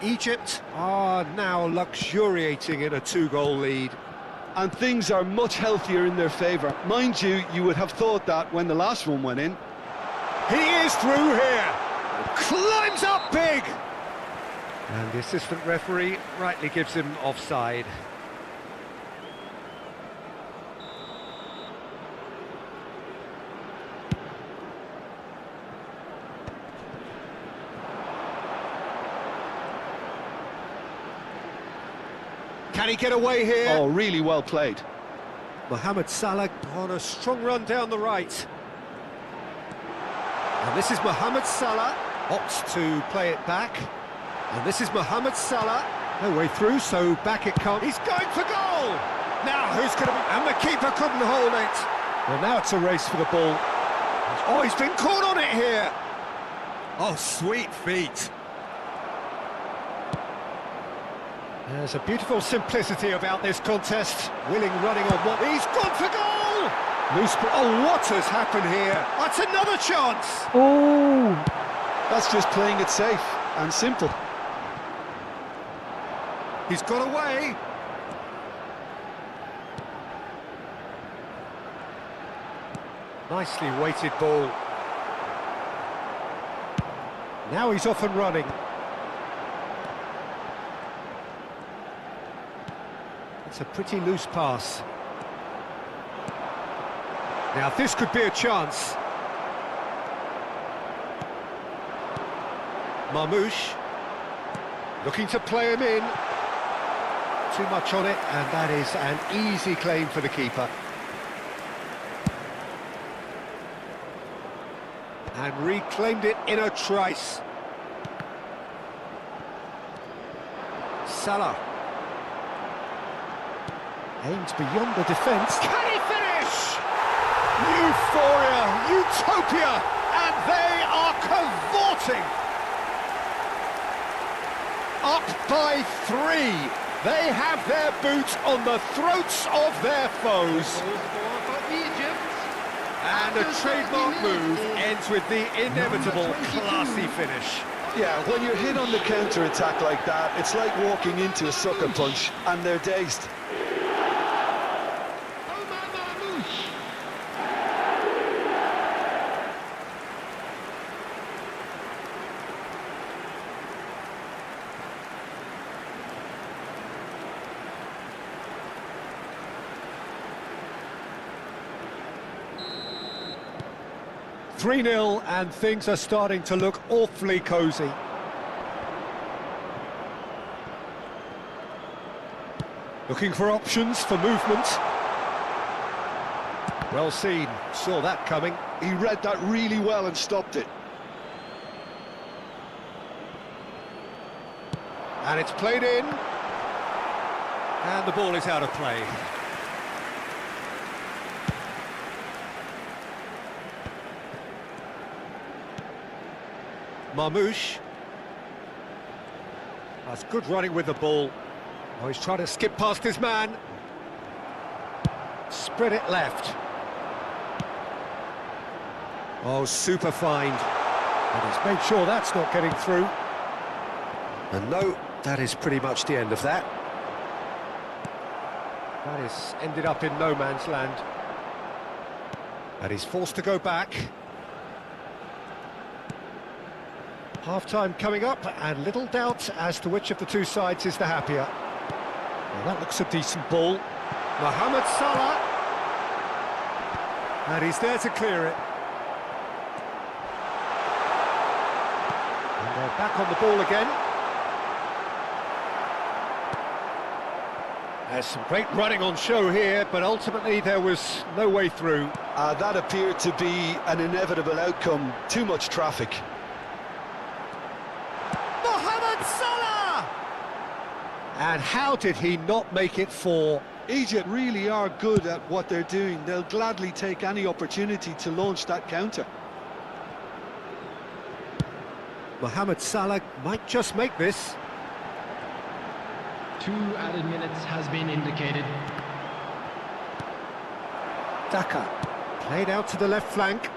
Egypt are now luxuriating in a 2-goal lead. And things are much healthier in their favour. Mind you, you would have thought that when the last one went in. He is through here. Climbs up big. And the assistant referee rightly gives him offside. Can he get away here? Oh, really well played. Mohammed Salah on a strong run down the right. And this is Mohammed Salah, opts to play it back. And this is Mohammed Salah, no way through, so back it comes. He's going for goal! Now who's going to be... And the keeper couldn't hold it. Well, now it's a race for the ball. Oh, he's been caught on it here. Oh, sweet feet. There's a beautiful simplicity about this contest. Willing running on what... He's gone for goal! Loose... Oh, what has happened here? That's another chance! Oh! That's just playing it safe and simple. He's got away. Nicely weighted ball. Now he's off and running. It's a pretty loose pass. Now this could be a chance. Marmoush looking to play him in. Too much on it, and that is an easy claim for the keeper. And reclaimed it in a trice. Salah aims beyond the defence. Can he finish? Euphoria, utopia, and they are cavorting. Up by 3. They have their boots on the throats of their foes. And a trademark move ends with the inevitable classy finish. Yeah, when you're hit on the counter-attack like that, it's like walking into a sucker punch, and they're dazed. 3-0, and things are starting to look awfully cosy. Looking for options for movement. Well seen, saw that coming. He read that really well and stopped it. And it's played in. And the ball is out of play. Marmoush. That's good running with the ball. Oh, he's trying to skip past his man. Spread it left. Oh, super find. And he's made sure that's not getting through. And no, that is pretty much the end of that. That is ended up in no man's land. And he's forced to go back. Half-time coming up, and little doubt as to which of the two sides is the happier. Well, that looks a decent ball. Mohammed Salah. And he's there to clear it. And they're back on the ball again. There's some great running on show here, but ultimately there was no way through. That appeared to be an inevitable outcome. Too much traffic. Mohammed Salah! And how did he not make it 4? Egypt really are good at what they're doing. They'll gladly take any opportunity to launch that counter. Mohammed Salah might just make this. 2 added minutes has been indicated. Daka played out to the left flank.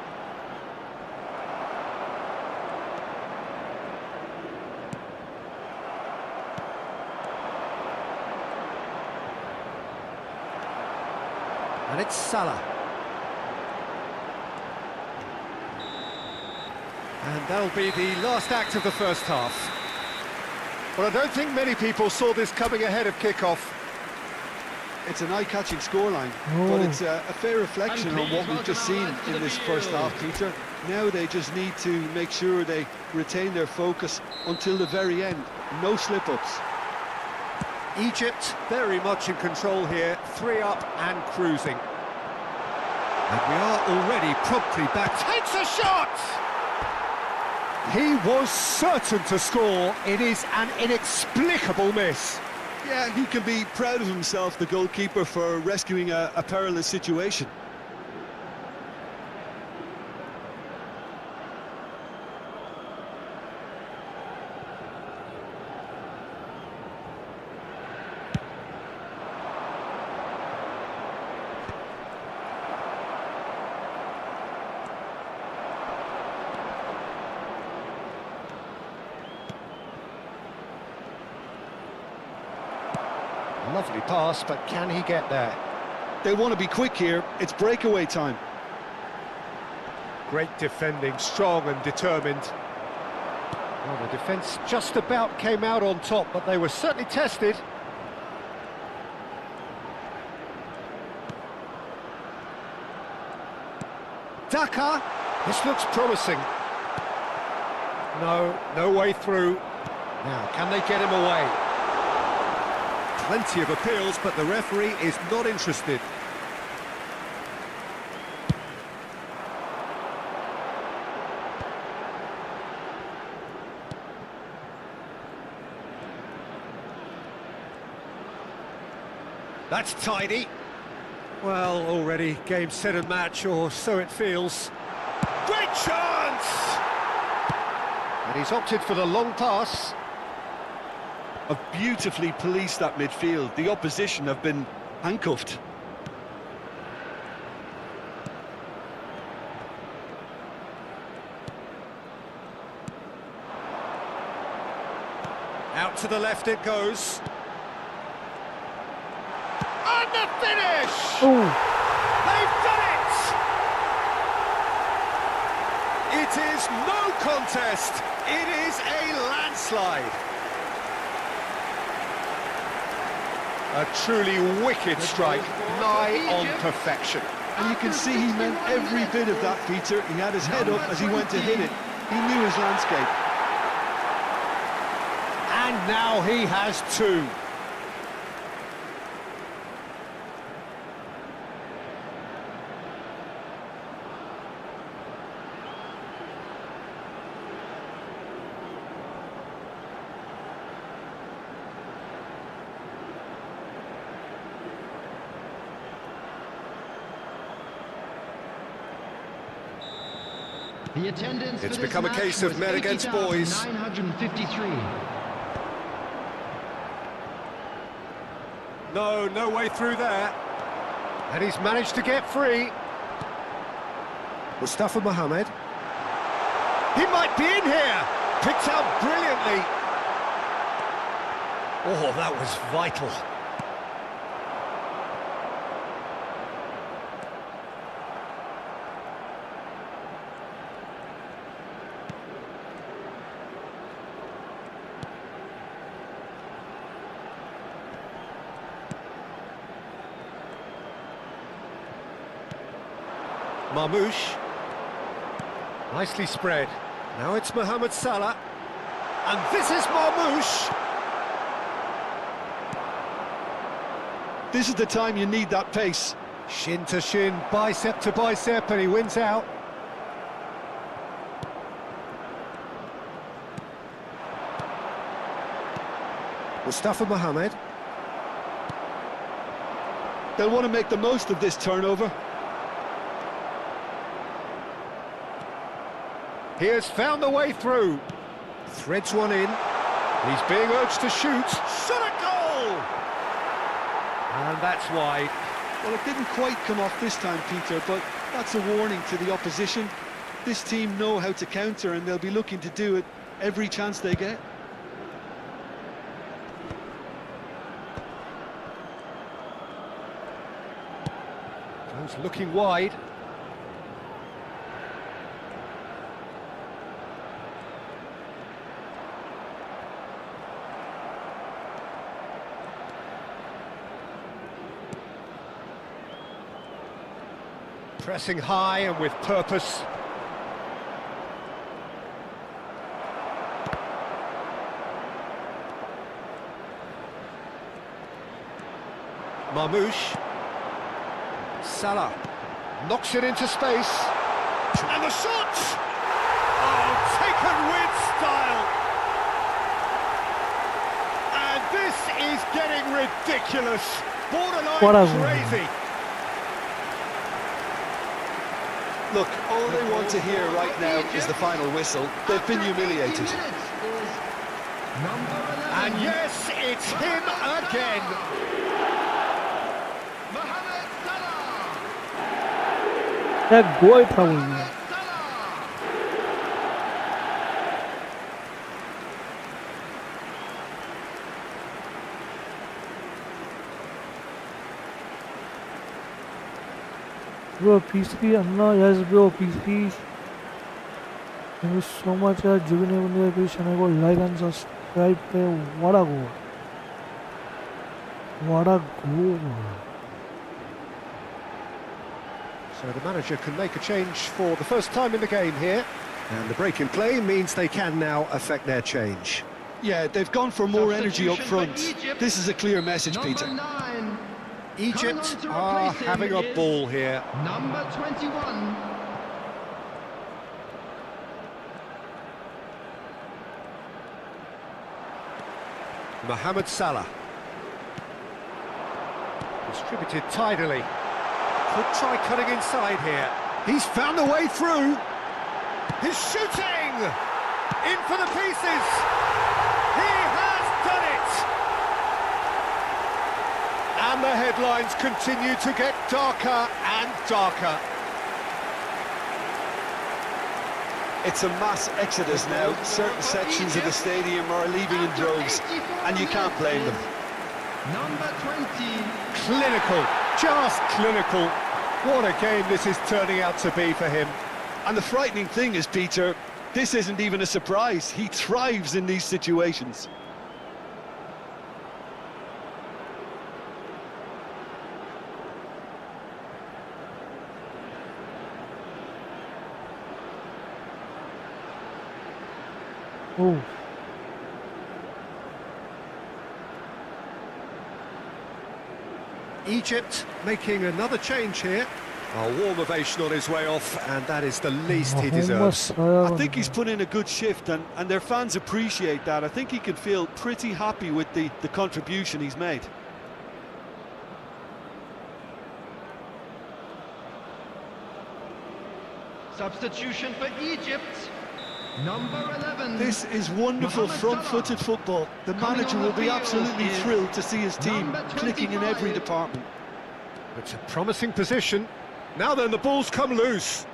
And it's Salah. And that'll be the last act of the first half. Well, I don't think many people saw this coming ahead of kickoff. It's an eye-catching scoreline, but it's a fair reflection on what we've just seen in this first half, Peter. Now they just need to make sure they retain their focus until the very end. No slip-ups. Egypt very much in control here, 3 up and cruising. And we are already promptly back. Takes a shot! He was certain to score. It is an inexplicable miss. Yeah, he can be proud of himself, the goalkeeper, for rescuing a perilous situation. Lovely pass, but can he get there? They want to be quick here. It's breakaway time. Great defending, strong and determined. Well, the defence just about came out on top, but they were certainly tested. Daka, this looks promising. No way through. Now, can they get him away? Plenty of appeals, but the referee is not interested. That's tidy. Well, already game, set and match, or so it feels. Great chance! And he's opted for the long pass. Have beautifully policed that midfield. The opposition have been handcuffed. Out to the left it goes. And the finish! Ooh. They've done it! It is no contest. It is a landslide. A truly wicked strike, nigh on perfection. And you can see he meant every bit of that, Peter. He had his head up as he went to hit it. He knew his landscape. And now he has 2. The attendance It's for this become a match case of was men against boys. 80,953. No way through there. And he's managed to get free. Mustafa Mohammed. He might be in here. Picked out brilliantly. Oh, that was vital. Marmoush. Nicely spread. Now it's Mohammed Salah. And this is Marmoush. This is the time you need that pace. Shin to shin, bicep to bicep, and he wins out. Mustafa Mohammed. They'll want to make the most of this turnover. He has found the way through. Threads one in. He's being urged to shoot. Shot a goal! And that's wide. Well, it didn't quite come off this time, Peter, but that's a warning to the opposition. This team know how to counter, and they'll be looking to do it every chance they get. Goes looking wide. Pressing high and with purpose. Marmoush. Salah knocks it into space. And the shot! Oh, taken with style. And this is getting ridiculous. Borderline crazy. Look, all they want to hear right now is the final whistle. They've been humiliated. And yes, it's him again. Mohammed Salah. That goal probably. Bro, PC, Anna, yes, bro, PC. Thank you so much, Juvenile channel, like and subscribe. What a goal! What a goal! So the manager can make a change for the first time in the game here. And the break in play means they can now affect their change. Yeah, they've gone for more energy up front. This is a clear message, Peter. Number 9. Egypt are having a ball here. Number 21. Mohammed Salah. Distributed tidily. Could try cutting inside here. He's found a way through. He's shooting! In for the pieces! He has done it! And the headlines continue to get darker and darker. It's a mass exodus now. Certain sections of the stadium are leaving in droves, and you can't blame them. Number 20. Clinical, just clinical. What a game this is turning out to be for him. And the frightening thing is, Peter, this isn't even a surprise. He thrives in these situations. Oh. Egypt making another change here. A warm ovation on his way off, and that is the least he deserves. I think he's put in a good shift, and their fans appreciate that. I think he can feel pretty happy with the contribution he's made. Substitution for Egypt. Number 11. This is wonderful front-footed football. The manager will be absolutely thrilled to see his team clicking in every department. It's a promising position. Now then, the ball's come loose.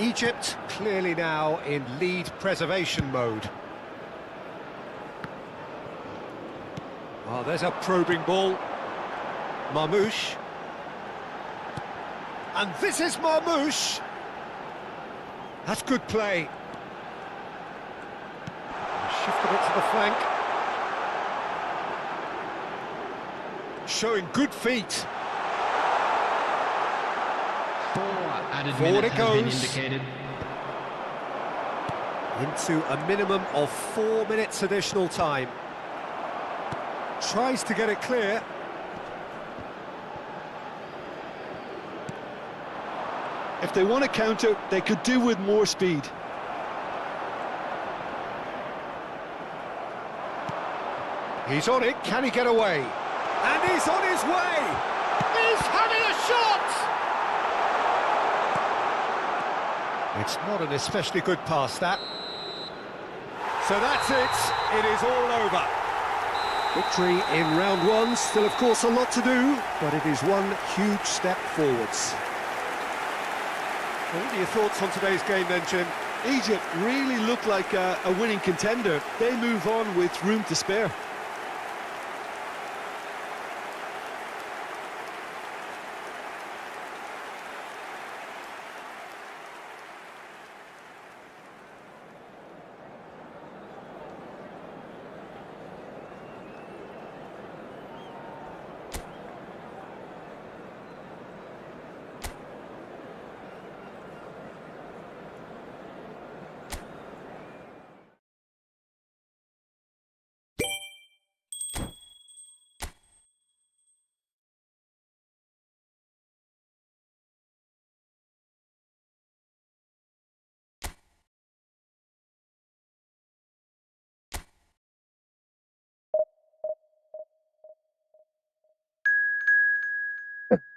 Egypt clearly now in lead preservation mode. Oh, there's a probing ball. Marmoush. And this is Marmoush. That's good play. Shifted it to the flank. Showing good feet. 4 added Forward minutes it has been goes. indicated. into a minimum of 4 minutes additional time. Tries to get it clear. If they want to counter, they could do with more speed. He's on it, can he get away? And he's on his way! He's having a shot! It's not an especially good pass, that. So that's it, it is all over. Victory in round one, still of course a lot to do, but it is one huge step forwards. What are your thoughts on today's game then, Jim? Egypt really look like a winning contender. They move on with room to spare.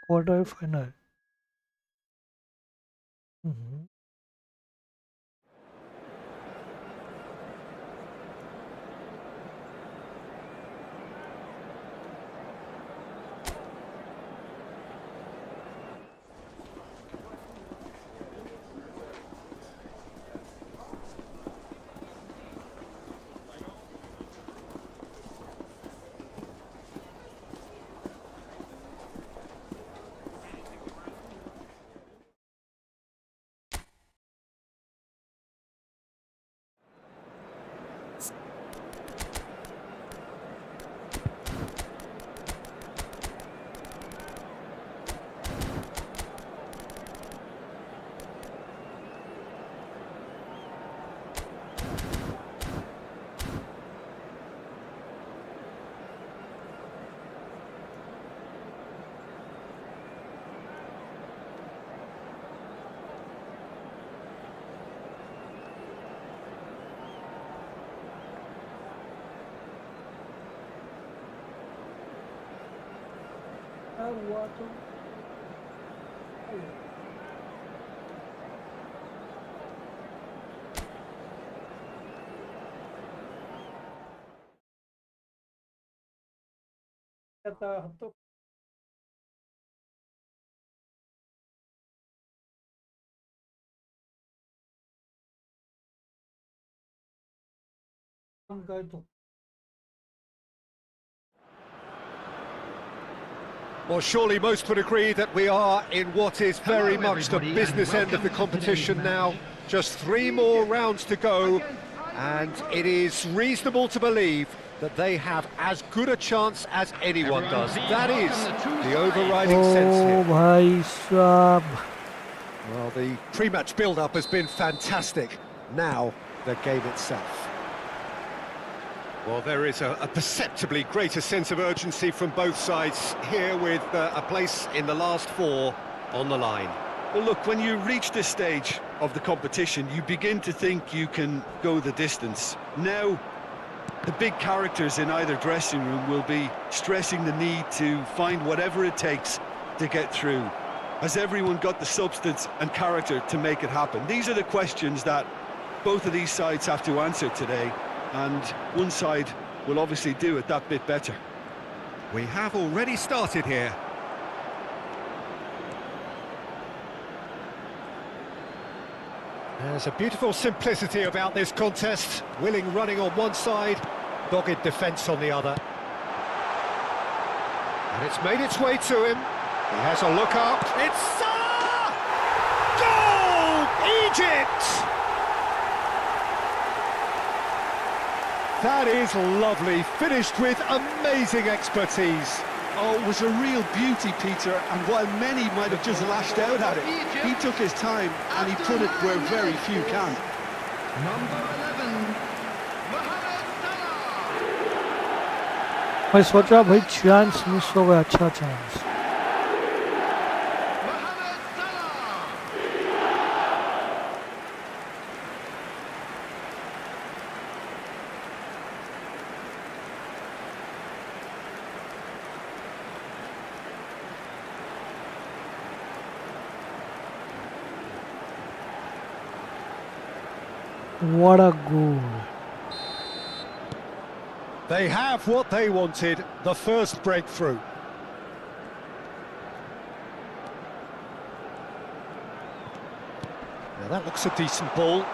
Quarter final. Mhm. Well, surely most would agree that we are in what is very much the business end of the competition now. Just 3 more rounds to go, and it is reasonable to believe that they have as good a chance as anyone does. That is the overriding sense here. Bhai Sahab. Well, the pre-match build-up has been fantastic. Now, the game itself. Well, there is a perceptibly greater sense of urgency from both sides here, with a place in the last 4 on the line. Well, look, when you reach this stage of the competition, you begin to think you can go the distance. Now, the big characters in either dressing room will be stressing the need to find whatever it takes to get through. Has everyone got the substance and character to make it happen? These are the questions that both of these sides have to answer today, and one side will obviously do it that bit better. We have already started here. There's a beautiful simplicity about this contest. Willing running on one side, dogged defence on the other. And it's made its way to him. He has a look up. It's Salah! Goal! Egypt! That is lovely, finished with amazing expertise. Oh, it was a real beauty, Peter, and while many might have just lashed out at it, he took his time and he put it where very few can. Number 11, Mohammed Salah. मैं सोचा भाई chance miss हो गया, अच्छा chance. Mohammed Salah. What a goal! They have what they wanted, the first breakthrough. Now that looks a decent ball.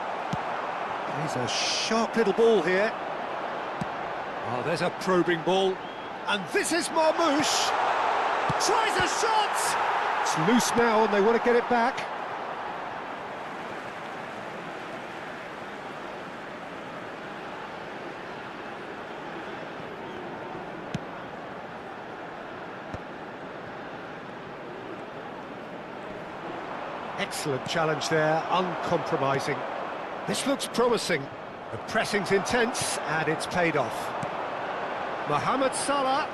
There's a sharp little ball here. Oh, there's a probing ball. And this is Marmoush. Tries a shot! It's loose now and they want to get it back. Excellent challenge there, uncompromising. This looks promising. The pressing's intense and it's paid off. Mohammed Salah.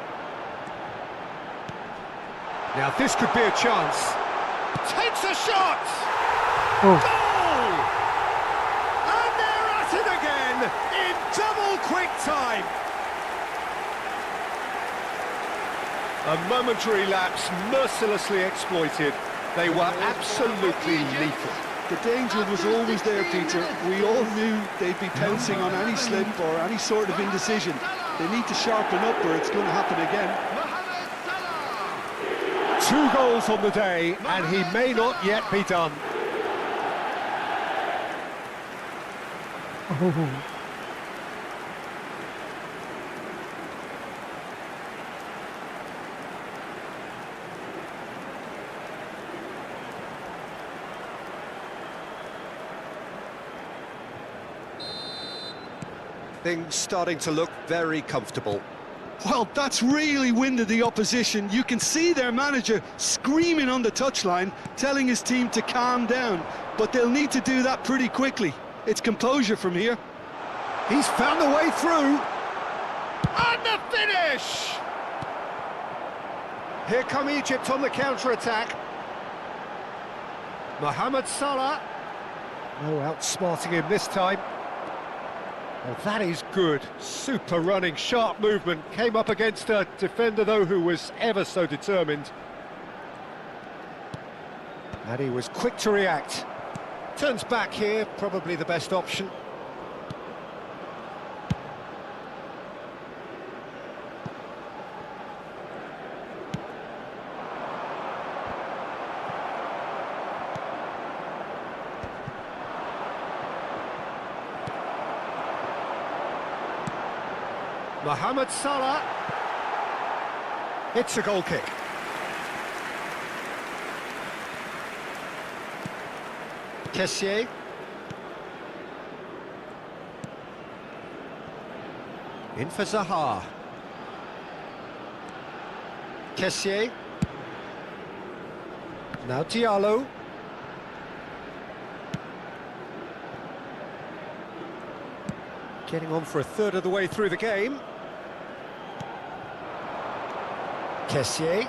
Now this could be a chance. Takes a shot! Oh, Goal! And they're at it again in double quick time. A momentary lapse mercilessly exploited. They were absolutely lethal. The danger was always there, Peter. We all knew they'd be pouncing on any slip or any sort of indecision. They need to sharpen up or it's going to happen again. Mohammed Salah. 2 goals on the day, and he may not yet be done. oh. Things starting to look very comfortable. Well, that's really winded the opposition. You can see their manager screaming on the touchline, telling his team to calm down. But they'll need to do that pretty quickly. It's composure from here. He's found a way through. And the finish! Here come Egypt on the counter-attack. Mohammed Salah. No outsmarting him this time. Well, that is good. Super running, sharp movement. Came up against a defender, though, who was ever so determined. And he was quick to react. Turns back here, probably the best option. Mohammed Salah. It's a goal kick. Kessié. In for Zaha. Kessié. Now Diallo. Getting on for a third of the way through the game. Kessié.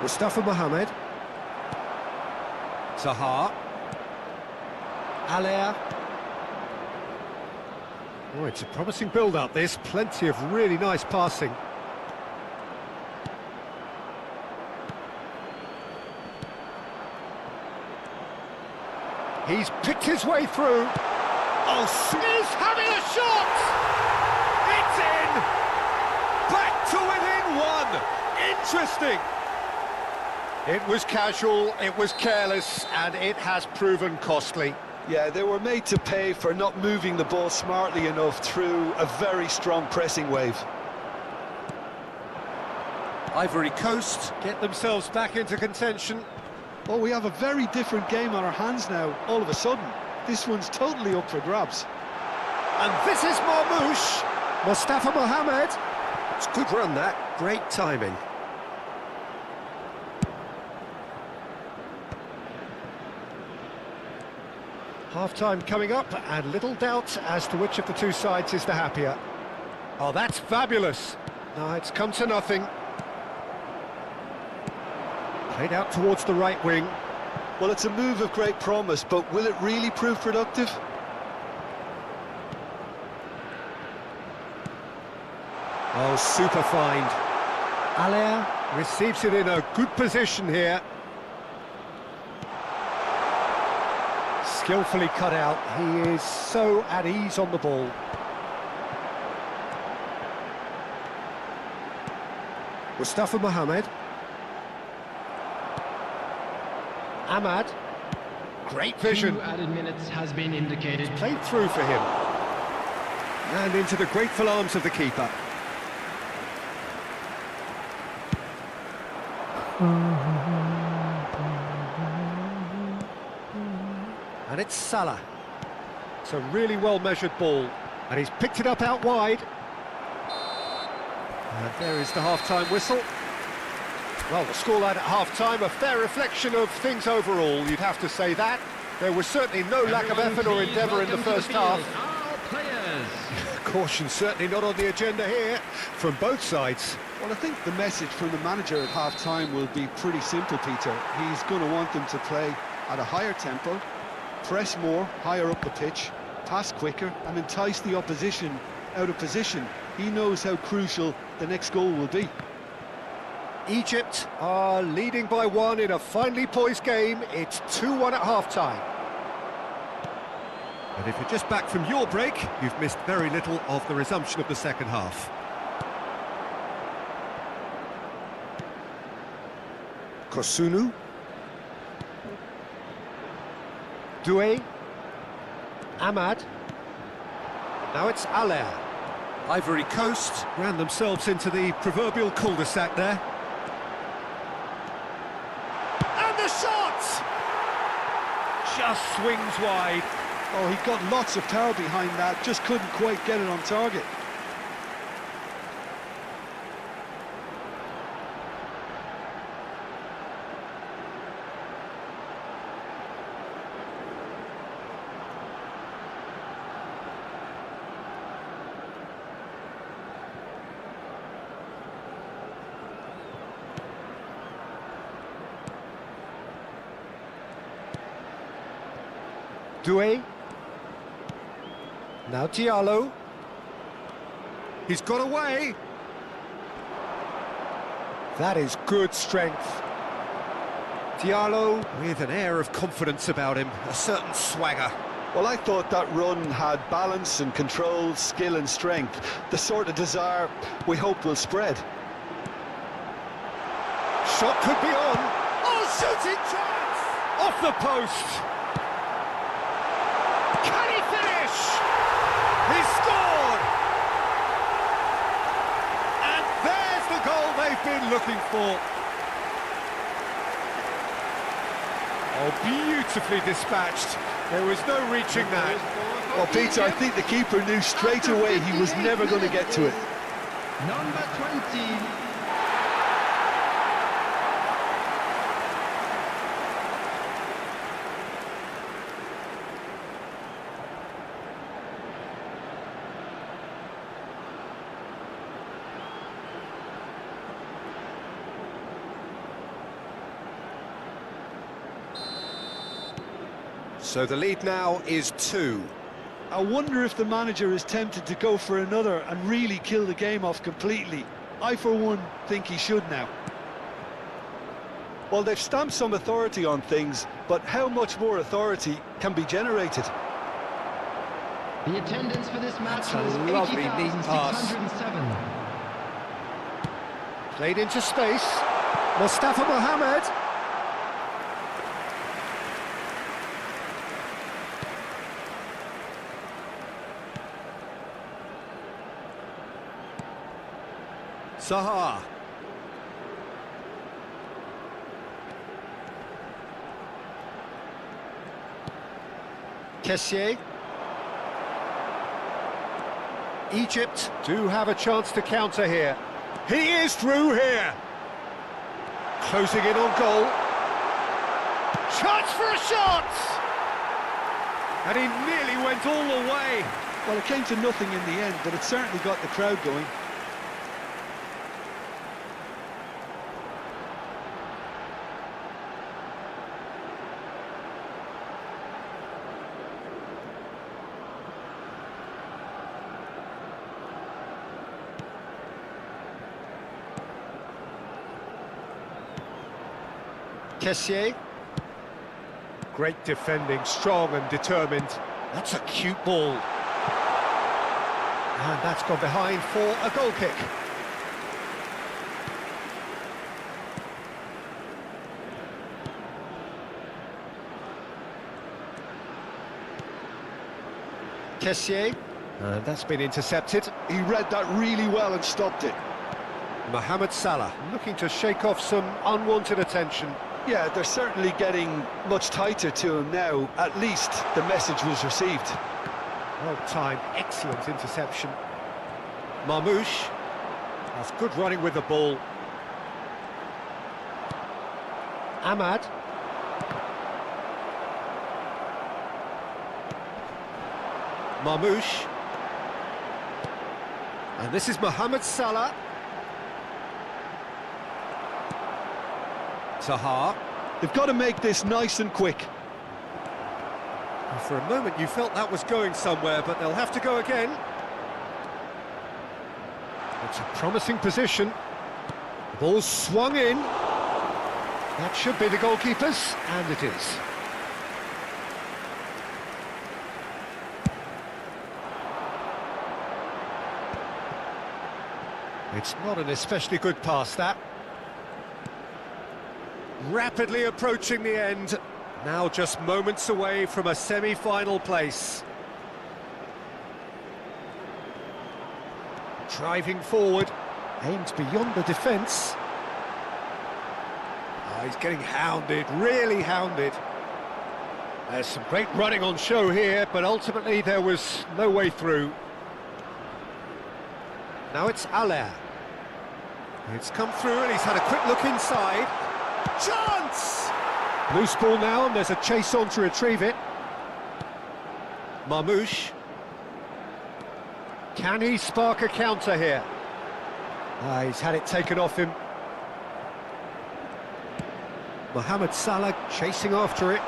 Mustafa Mohamed. Zaha. Allaire. Oh, it's a promising build-up, this. Plenty of really nice passing. He's picked his way through. Oh, he's having a shot! It's in! Back to within 1! Interesting! It was casual, it was careless, and it has proven costly. Yeah, they were made to pay for not moving the ball smartly enough through a very strong pressing wave. Ivory Coast get themselves back into contention. Oh, we have a very different game on our hands now, all of a sudden. This one's totally up for grabs. And this is Marmoush. Mustafa Mohamed. It's a good run, that. Great timing. Half-time coming up, and little doubt as to which of the two sides is the happier. Oh, that's fabulous. No, it's come to nothing. Played out towards the right wing. Well, it's a move of great promise, but will it really prove productive? Oh, super find. Allaire receives it in a good position here. Skillfully cut out. He is so at ease on the ball. Mustafa Mohammed. Amad. Great vision. 2 added minutes has been indicated. Played through for him. And into the grateful arms of the keeper. And it's Salah. It's a really well-measured ball. And he's picked it up out wide. And there is the half-time whistle. Well, the scoreline at half-time, a fair reflection of things overall, you'd have to say that. There was certainly no lack of effort or endeavour in the first half. Caution certainly not on the agenda here, from both sides. Well, I think the message from the manager at half-time will be pretty simple, Peter. He's going to want them to play at a higher tempo, press more, higher up the pitch, pass quicker, and entice the opposition out of position. He knows how crucial the next goal will be. Egypt are leading by 1 in a finely poised game. It's 2-1 at half-time. And if you're just back from your break, you've missed very little of the resumption of the second half. Kosunu. Doué. Amad. Now it's Allaire. Ivory Coast ran themselves into the proverbial cul-de-sac there. And the shot! Just swings wide. Oh, he got lots of power behind that, just couldn't quite get it on target. Doué. Now Diallo. He's got away. That is good strength. Diallo with an air of confidence about him, a certain swagger. Well, I thought that run had balance and control, skill and strength, the sort of desire we hope will spread. Shot could be on. Oh, shooting chance! Off the post. Can he finish? He scored! And there's the goal they've been looking for. Oh, beautifully dispatched. There was no reaching that. Well, Peter, I think the keeper knew straight away he was never going to get to it. Number 20. So the lead now is 2. I wonder if the manager is tempted to go for another and really kill the game off completely. I, for one, think he should now. Well, they've stamped some authority on things, but how much more authority can be generated? The attendance for this match was lovely neat pass. 80,607. Played into space. Mustafa Mohammed. Salah. Kessié. Egypt do have a chance to counter here. He is through here. Closing in on goal. Chance for a shot! And he nearly went all the way. Well, it came to nothing in the end, but it certainly got the crowd going. Kessié. Great defending, strong and determined. That's a cute ball. And that's gone behind for a goal kick. Kessié. And that's been intercepted. He read that really well and stopped it. Mohammed Salah looking to shake off some unwanted attention. Yeah, they're certainly getting much tighter to him now. At least the message was received. Well timed, excellent interception. Marmoush. That's good running with the ball. Amad. Marmoush. And this is Mohammed Salah. Taha. They've got to make this nice and quick. For a moment you felt that was going somewhere, but they'll have to go again. It's a promising position. The ball's swung in. That should be the goalkeeper's, and it is. It's not an especially good pass, that. Rapidly approaching the end. Now just moments away from a semi-final place. Driving forward, aims beyond the defence. Oh, he's getting hounded, really hounded. There's some great running on show here, but ultimately there was no way through. Now it's Allaire. It's come through and he's had a quick look inside. Chance! Loose ball now, and there's a chase on to retrieve it. Marmoush. Can he spark a counter here? He's had it taken off him. Mohammed Salah chasing after it.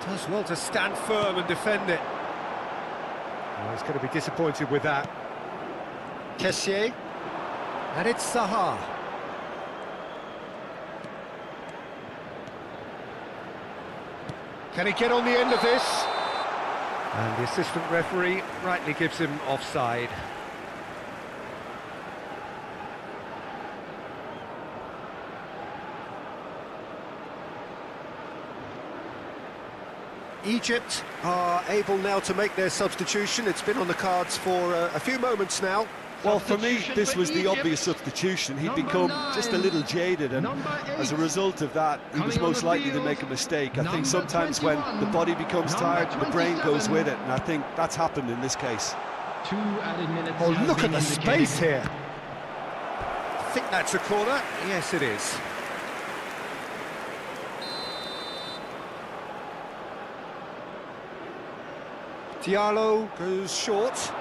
Does well to stand firm and defend it. Oh, he's going to be disappointed with that. Kessié. And it's Zaha. Can he get on the end of this? And the assistant referee rightly gives him offside. Egypt are able now to make their substitution. It's been on the cards for a few moments now. Well, for me, this was the obvious substitution. He'd become just a little jaded, and as a result of that, he was most likely to make a mistake. I think sometimes when the body becomes tired, the brain goes with it, and I think that's happened in this case. Oh, look at the space here. I think that's a corner. Yes, it is. Diallo goes short.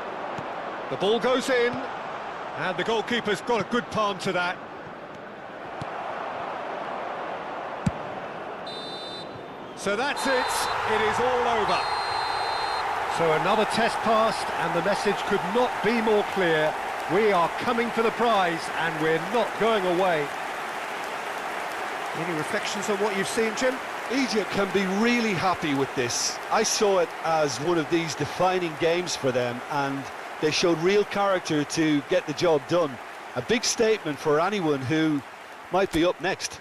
The ball goes in, and the goalkeeper's got a good palm to that. So that's it, it is all over. So another test passed, and the message could not be more clear. We are coming for the prize, and we're not going away. Any reflections on what you've seen, Jim? Egypt can be really happy with this. I saw it as one of these defining games for them, and they showed real character to get the job done. A big statement for anyone who might be up next.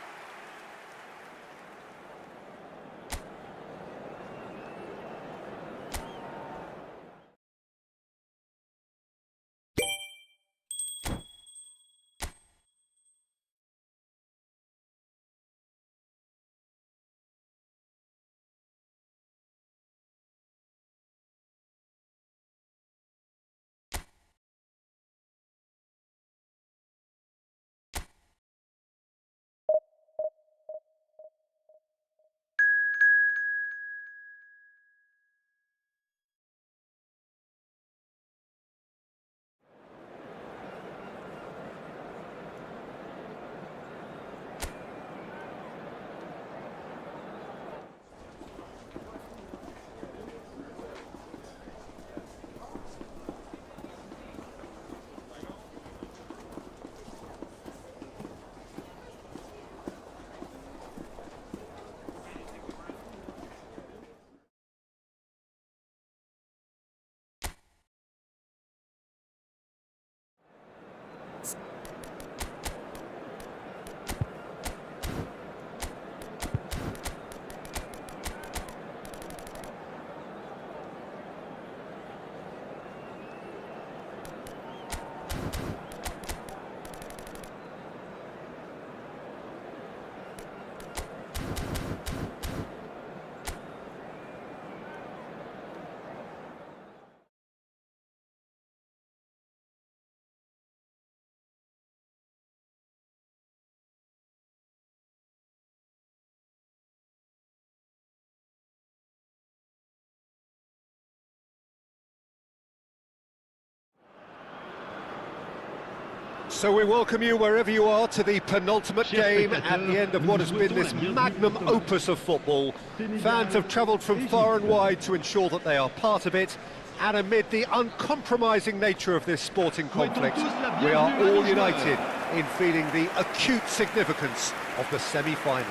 So we welcome you wherever you are to the penultimate game at the end of what has been this magnum opus of football. Fans have travelled from far and wide to ensure that they are part of it, and amid the uncompromising nature of this sporting conflict, we are all united in feeling the acute significance of the semi-final.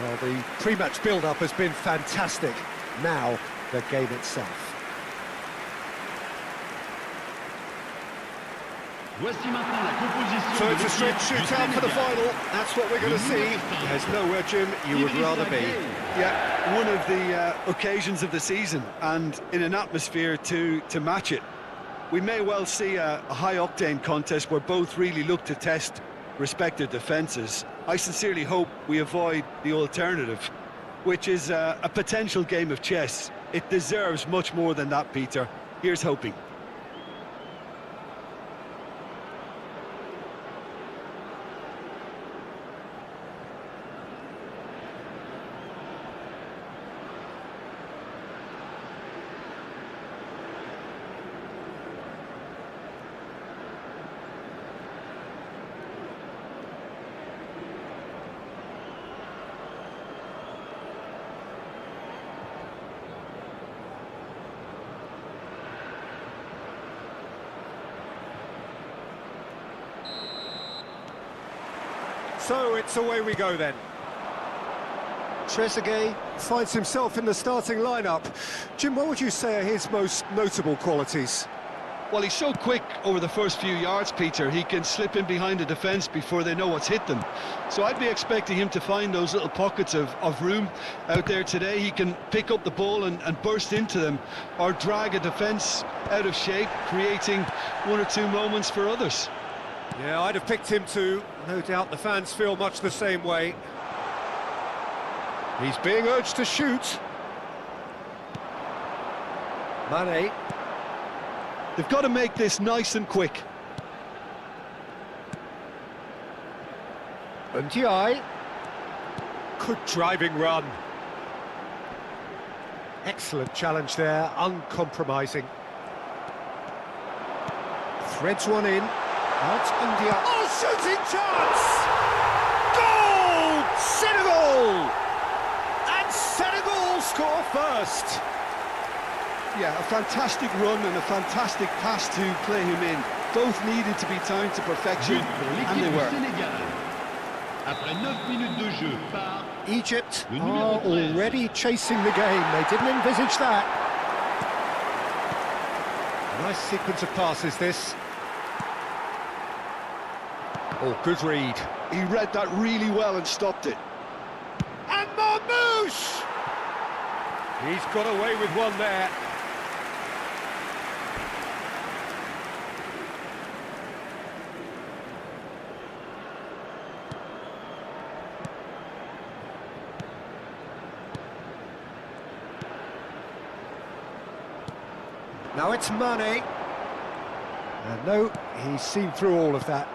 Well, the pre-match build-up has been fantastic. Now, the game itself. So it's a straight shootout for the final. That's what we're going to see. There's nowhere, Jim, you would rather be. Yeah, one of the occasions of the season, and in an atmosphere to match it. We may well see a high-octane contest where both really look to test respective defences. I sincerely hope we avoid the alternative, which is a potential game of chess. It deserves much more than that, Peter. Here's hoping. So it's away we go then. Trezeguet finds himself in the starting lineup. Jim, what would you say are his most notable qualities? Well, he's so quick over the first few yards, Peter. He can slip in behind the defence before they know what's hit them. So I'd be expecting him to find those little pockets of room out there today. He can pick up the ball and burst into them, or drag a defence out of shape, creating one or two moments for others. Yeah, I'd have picked him too. No doubt the fans feel much the same way. He's being urged to shoot. Mane. They've got to make this nice and quick. Ndiaye. Good driving run. Excellent challenge there, uncompromising. Threads one in. Out India. Oh, shooting chance! Goal! Senegal! And Senegal score first. Yeah, a fantastic run and a fantastic pass to play him in. Both needed to be timed to perfection, and they were. Egypt are already chasing the game. They didn't envisage that. Nice sequence of passes, this. Oh, good read. He read that really well and stopped it. And Marmoush! He's got away with one there. Now it's Mane. And no, he's seen through all of that.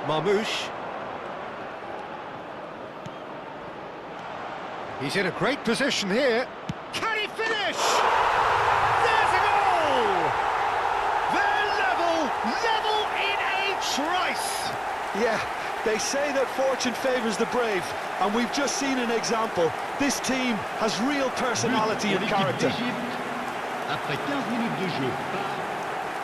Marmoush. He's in a great position here. Can he finish? There's a goal! They're level in a trice. Yeah, they say that fortune favours the brave, and we've just seen an example. This team has real personality and character.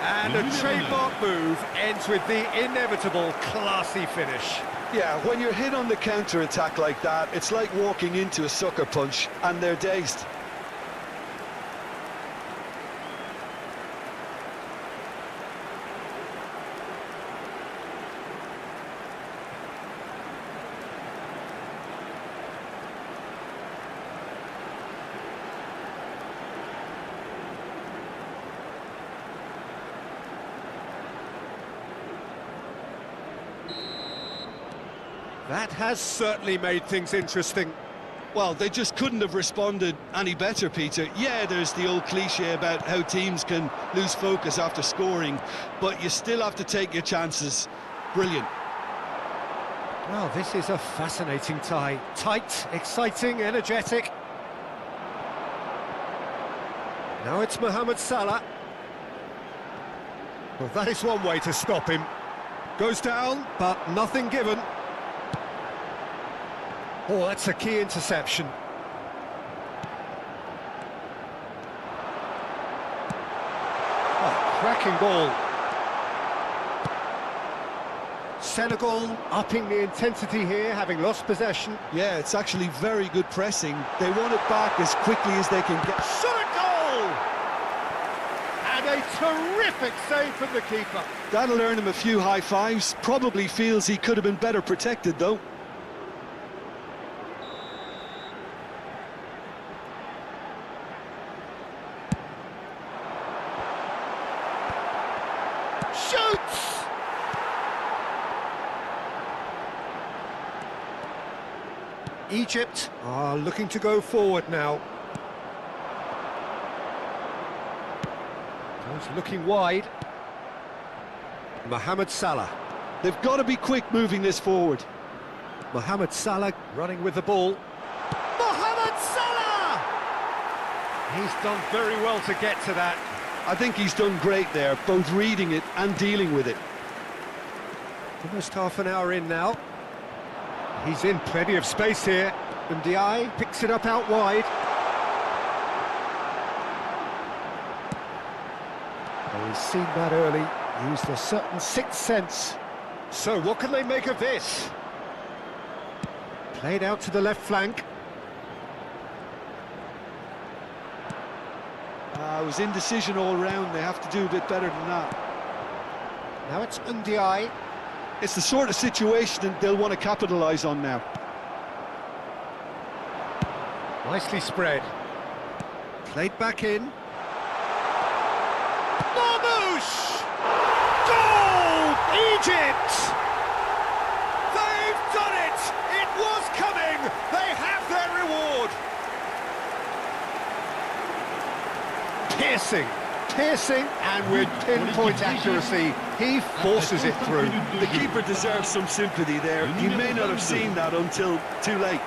And a trademark move ends with the inevitable classy finish. Yeah, when you're hit on the counter-attack like that, it's like walking into a sucker punch, and they're dazed. That has certainly made things interesting. Well, they just couldn't have responded any better, Peter. Yeah, there's the old cliche about how teams can lose focus after scoring, but you still have to take your chances. Brilliant. Well, this is a fascinating tie. Tight, exciting, energetic. Now it's Mohammed Salah. Well, that is one way to stop him. Goes down, but nothing given. Oh, that's a key interception. Oh, cracking ball. Senegal upping the intensity here, having lost possession. Yeah, it's actually very good pressing. They want it back as quickly as they can get. Shot a goal! And a terrific save from the keeper. That'll earn him a few high fives. Probably feels he could have been better protected, though. Shoots! Egypt are looking to go forward now. He's looking wide. Mohammed Salah. They've got to be quick moving this forward. Mohammed Salah running with the ball. Mohammed Salah! He's done very well to get to that. I think he's done great there, both reading it and dealing with it. Almost half an hour in now. He's in plenty of space here. Ndiaye picks it up out wide. Oh, he's seen that early, used a certain sixth sense. So what can they make of this? Played out to the left flank. It was indecision all round. They have to do a bit better than that. Now it's Ndiaye. It's the sort of situation that they'll want to capitalise on now. Nicely spread. Played back in. Marmoush! Goal! Egypt! They've done it! It was coming! They have their reward! Piercing, and with pinpoint accuracy, he forces it through. The keeper deserves some sympathy there. He may not have seen that until too late.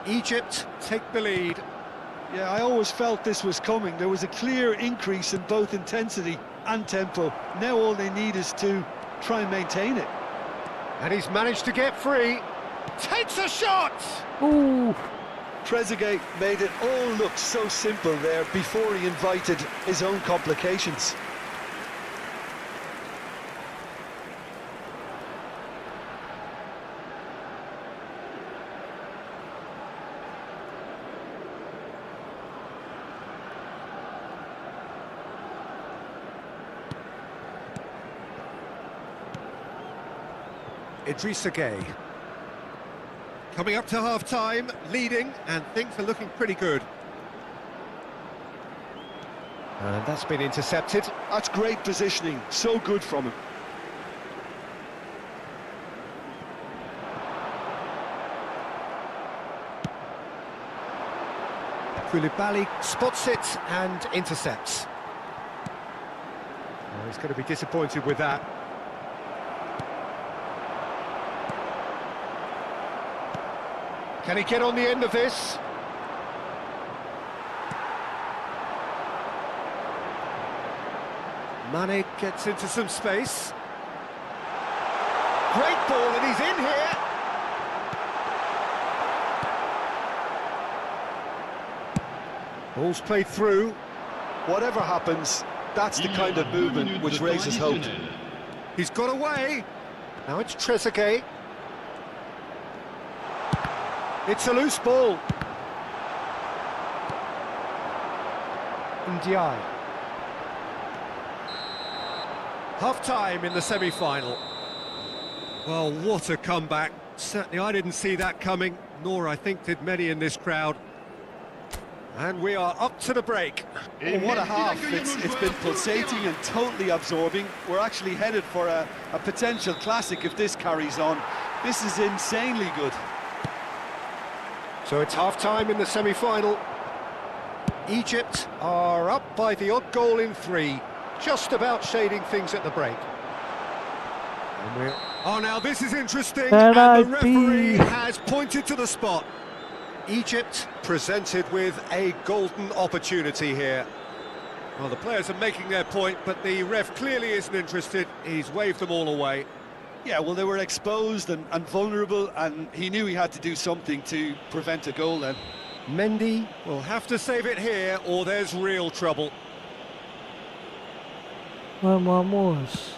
Egypt take the lead. Yeah, I always felt this was coming. There was a clear increase in both intensity and tempo. Now all they need is to try and maintain it. And he's managed to get free. Takes a shot! Ooh. Trezeguet made it all look so simple there before he invited his own complications. Idrissa Gueye. Coming up to half-time, leading, and things are looking pretty good. And that's been intercepted. That's great positioning, so good from him. Koulibaly spots it and intercepts. Oh, he's going to be disappointed with that. Can he get on the end of this? Mane gets into some space. Great ball, and he's in here. Ball's played through. Whatever happens, that's the kind of movement which raises hope. He's got away. Now it's Trezeguet. It's a loose ball. Ndiaye. Half-time in the semi-final. Well, what a comeback. Certainly I didn't see that coming, nor I think did many in this crowd. And we are up to the break. Oh, what a half. It's been pulsating and totally absorbing. We're actually headed for a potential classic if this carries on. This is insanely good. So it's half-time in the semi-final. Egypt are up by the odd goal in 3, just about shading things at the break. And oh, now this is interesting, and the referee has pointed to the spot. Egypt presented with a golden opportunity here. Well, the players are making their point, but the ref clearly isn't interested. He's waved them all away. Yeah, well, they were exposed and vulnerable, and he knew he had to do something to prevent a goal then. Mendy will have to save it here, or there's real trouble. Vamos.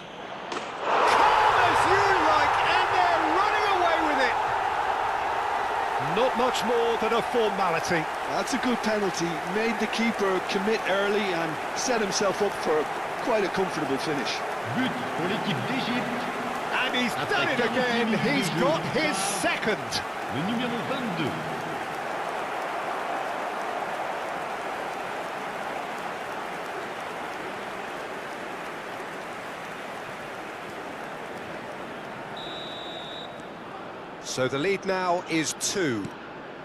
Not much more than a formality. That's a good penalty. Made the keeper commit early and set himself up for quite a comfortable finish. But pour l'équipe d'Égypte. And he's done it again. He's got his second. Le numéro 22. So the lead now is 2.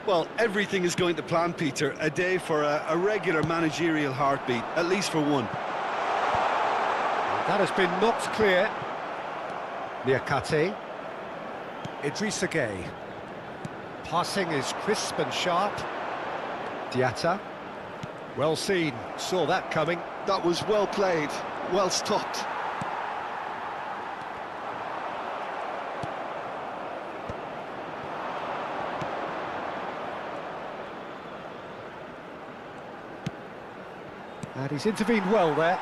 Well, everything is going to plan, Peter. A day for a regular managerial heartbeat, at least for one. That has been knocked clear. Niakate. Idrissa Gueye. Passing is crisp and sharp. Diatta. Well seen, saw that coming. That was well played, well stopped. And he's intervened well there.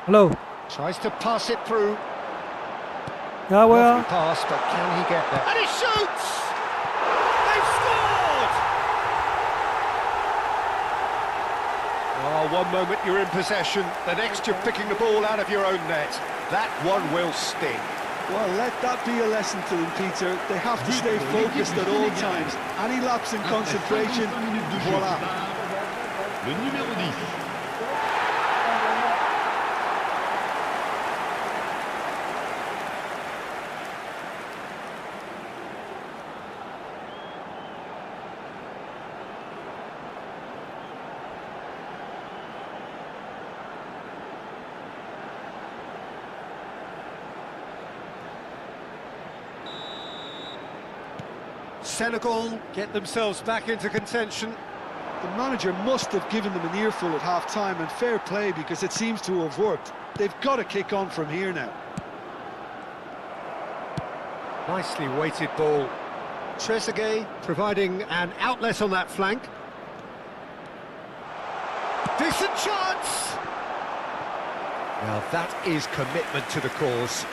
Hello. Tries to pass it through. Yeah, well. Lovely pass, but can he get there? And he shoots! They've scored! Oh, one moment you're in possession, the next you're picking the ball out of your own net. That one will sting. Well, let that be a lesson to them, Peter. They have to stay focused at all times. Any lapse in concentration, voila. Le numéro 10. Senegal get themselves back into contention. The manager must have given them an earful at half-time, and fair play because it seems to have worked. They've got to kick on from here now. Nicely weighted ball. Trezeguet providing an outlet on that flank. Decent chance! Now that is commitment to the cause.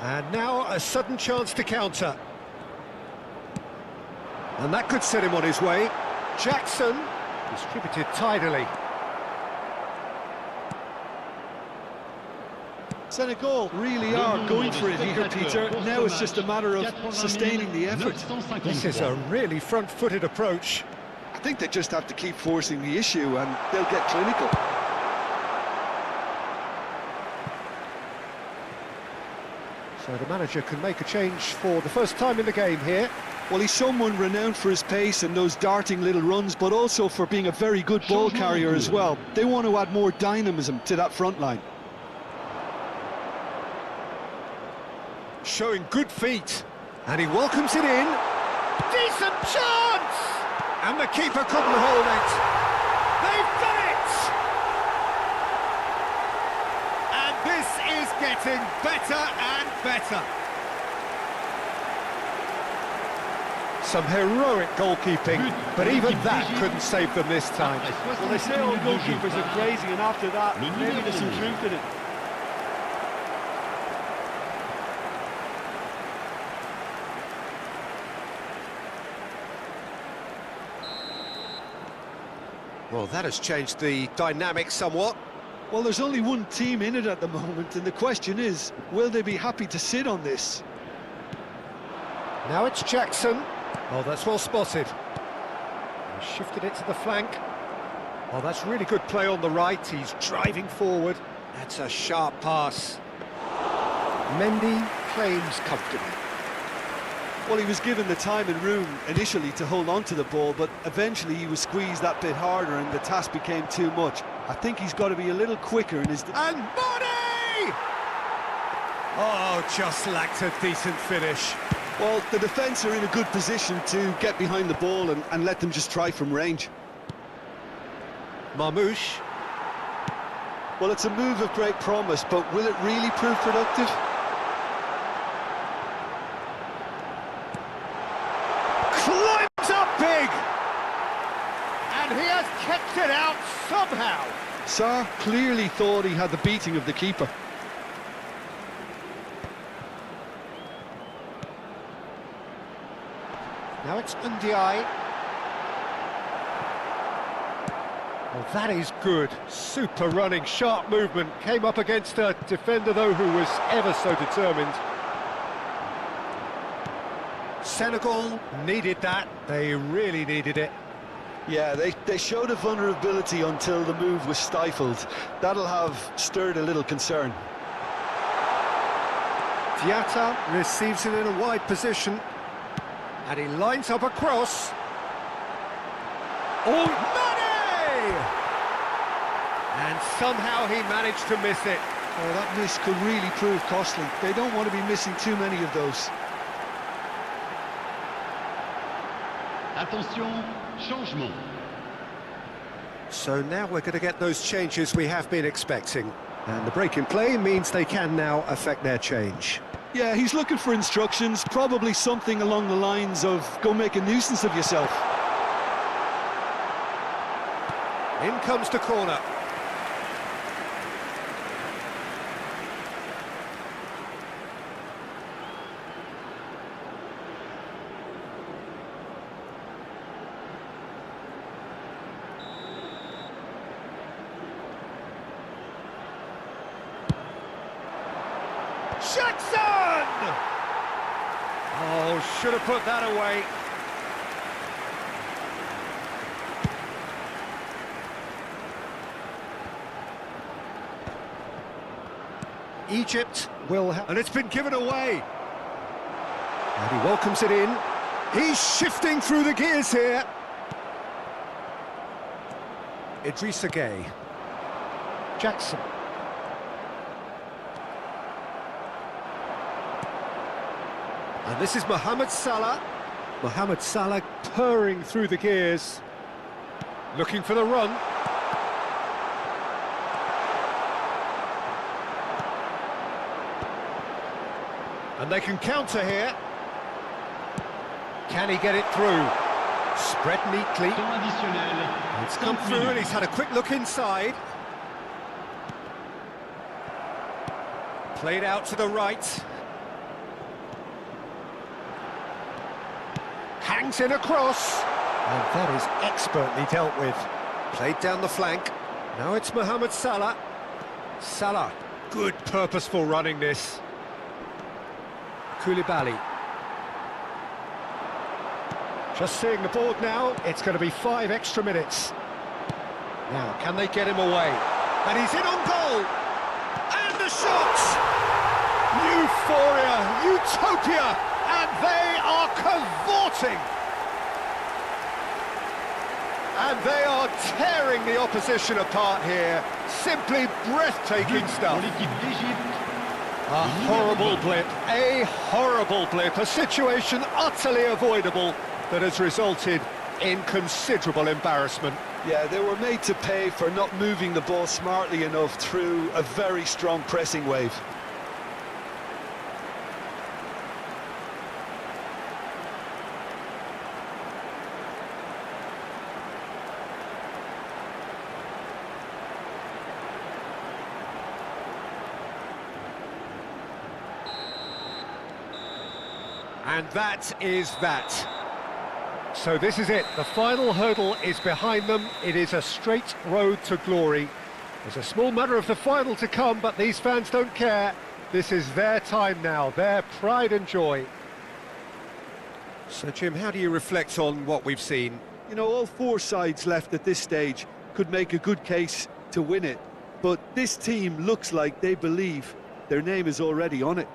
And now a sudden chance to counter. And that could set him on his way. Jackson distributed tidily. Senegal really are going for it here, Peter. Now it's just a matter of sustaining the effort. This is a really front-footed approach. I think they just have to keep forcing the issue and they'll get clinical. So the manager can make a change for the first time in the game here. Well, he's someone renowned for his pace and those darting little runs, but also for being a very good ball carrier as well. They want to add more dynamism to that front line. Showing good feet, and he welcomes it in. Decent chance! And the keeper couldn't hold it. They've done it! And this is getting better and better. Some heroic goalkeeping, but even that couldn't save them this time. Well, they say all goalkeepers are crazy, and after that, maybe there's some truth in it. Well, that has changed the dynamic somewhat. Well, there's only one team in it at the moment, and the question is, will they be happy to sit on this? Now it's Jackson. Oh, that's well spotted. He shifted it to the flank. Oh, that's really good play on the right. He's driving forward. That's a sharp pass. Mendy claims comfortably. Well, he was given the time and room initially to hold on to the ball, but eventually he was squeezed that bit harder and the task became too much. I think he's got to be a little quicker in his... And body! Oh, just lacked a decent finish. Well, the defence are in a good position to get behind the ball and let them just try from range. Marmoush. Well, it's a move of great promise, but will it really prove productive? Climbs up big! And he has kept it out somehow. Salah clearly thought he had the beating of the keeper. Now it's Ndiaye. Well, that is good. Super running, sharp movement. Came up against a defender, though, who was ever so determined. Senegal needed that. They really needed it. Yeah, they showed a vulnerability until the move was stifled. That'll have stirred a little concern. Diatta receives it in a wide position. And he lines up a cross. Oh, Mane! And somehow he managed to miss it. Oh, that miss could really prove costly. They don't want to be missing too many of those. Attention, changement. So now we're going to get those changes we have been expecting. And the break in play means they can now affect their change. Yeah, he's looking for instructions, probably something along the lines of, go make a nuisance of yourself. In comes the corner. Jackson! Oh, should have put that away. Egypt will have... And it's been given away. And he welcomes it in. He's shifting through the gears here. Idrissa Gueye. Jackson. And this is Mohammed Salah. Mohammed Salah purring through the gears. Looking for the run. And they can counter here. Can he get it through? Spread neatly. It's come through and he's had a quick look inside. Played out to the right. Hangs in across. And that is expertly dealt with. Played down the flank. Now it's Mohammed Salah. Salah. Good purposeful running this. Koulibaly. Just seeing the board now, it's going to be 5 extra minutes. Now, can they get him away? And he's in on goal! And the shot! Euphoria, utopia, and they are cavorting! And they are tearing the opposition apart here. Simply breathtaking stuff. A horrible blip, a situation utterly avoidable that has resulted in considerable embarrassment. Yeah, they were made to pay for not moving the ball smartly enough through a very strong pressing wave. And that is that. So this is it, the final hurdle is behind them. It is a straight road to glory. There's a small matter of the final to come, but these fans don't care. This is their time now, their pride and joy. So Jim, how do you reflect on what we've seen? You know, all four sides left at this stage could make a good case to win it, but this team looks like they believe their name is already on it.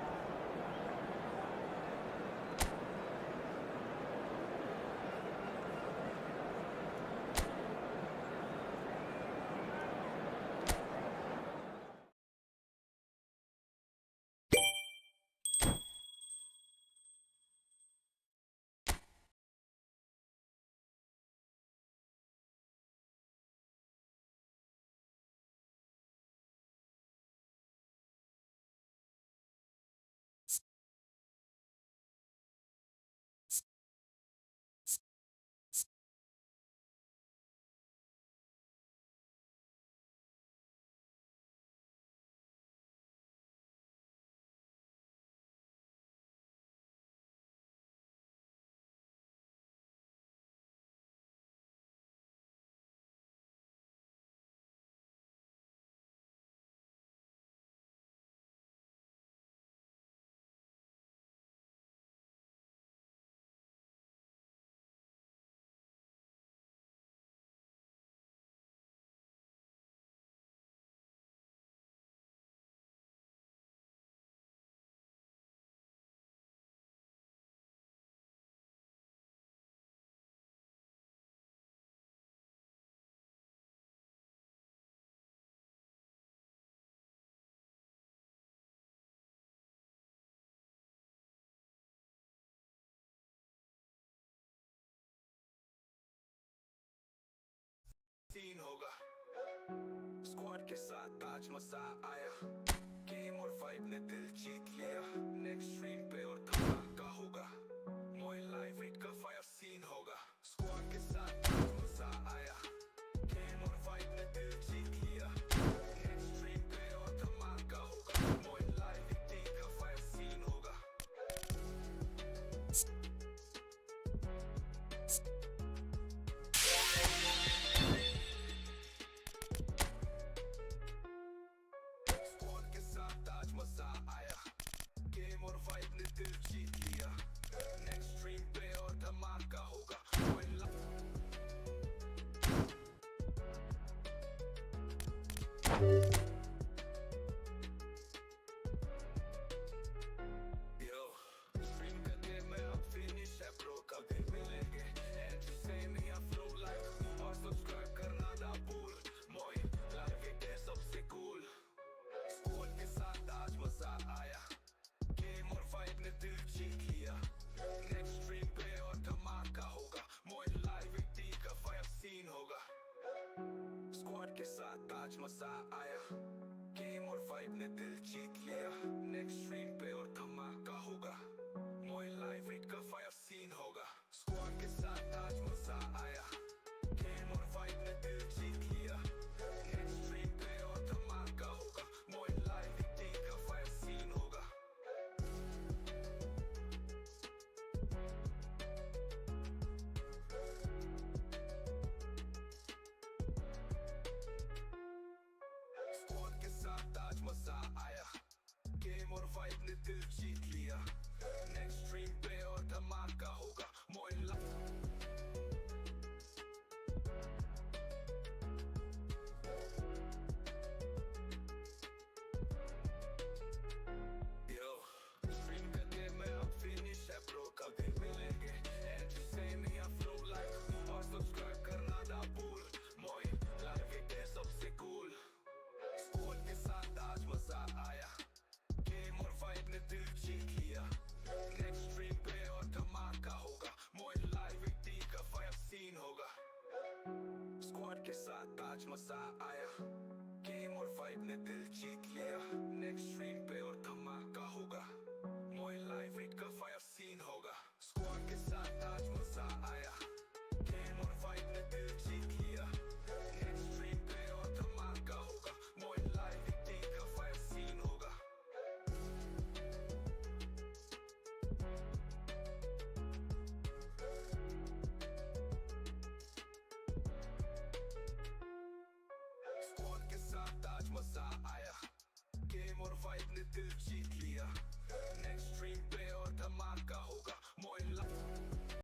Scene होगा squad के साथ आज मजा आया game और vibe ने दिल जीत लिया नेक्स्ट स्ट्रीम पे और धमाका होगा मोइन लाइव इट का फायर सीन होगा स्क्वाड के साथ आज मजा आया गेम और वाइब ने दिल जीत लिया नेक्स्ट स्ट्रीम पे और धमाका होगा मोइन लाइव इट का फायर सीन होगा के साथ आज मजा आया गेम और वाइब ने दिल जीत लिया नेक्स्ट स्ट्रीम पे और धमाका होगा मोइन लाइव इट का फायर सीन होगा स्क्वाड के साथ आज मजा आया गेम और वाइब ने दिल जीत लिया नेक्स्ट स्ट्रीम पे और धमाका होगा मोइन लाइव इट का फायर सीन होगा दिल जीत लिया नेक्स्ट स्ट्रीम पे और धमाका होगा मोइन यो स्ट्रीम का गेम है अब फिनिश है ब्रो कब मिलेंगे and same he flow like और सब्सक्राइब करना ना भूल मोइन लाइव इट है सबसे कूल स्क्वाड के साथ आज मजा आया दिल जीत लिया नेक्स्ट स्ट्रीम पे और धमाका होगा मोइन लाइव इट का फायर सीन होगा स्क्वाड के साथ आज मजा आया गेम और वाइब ने दिल जीत लिया नेक्स्ट स्ट्रीम पे और धमाका होगा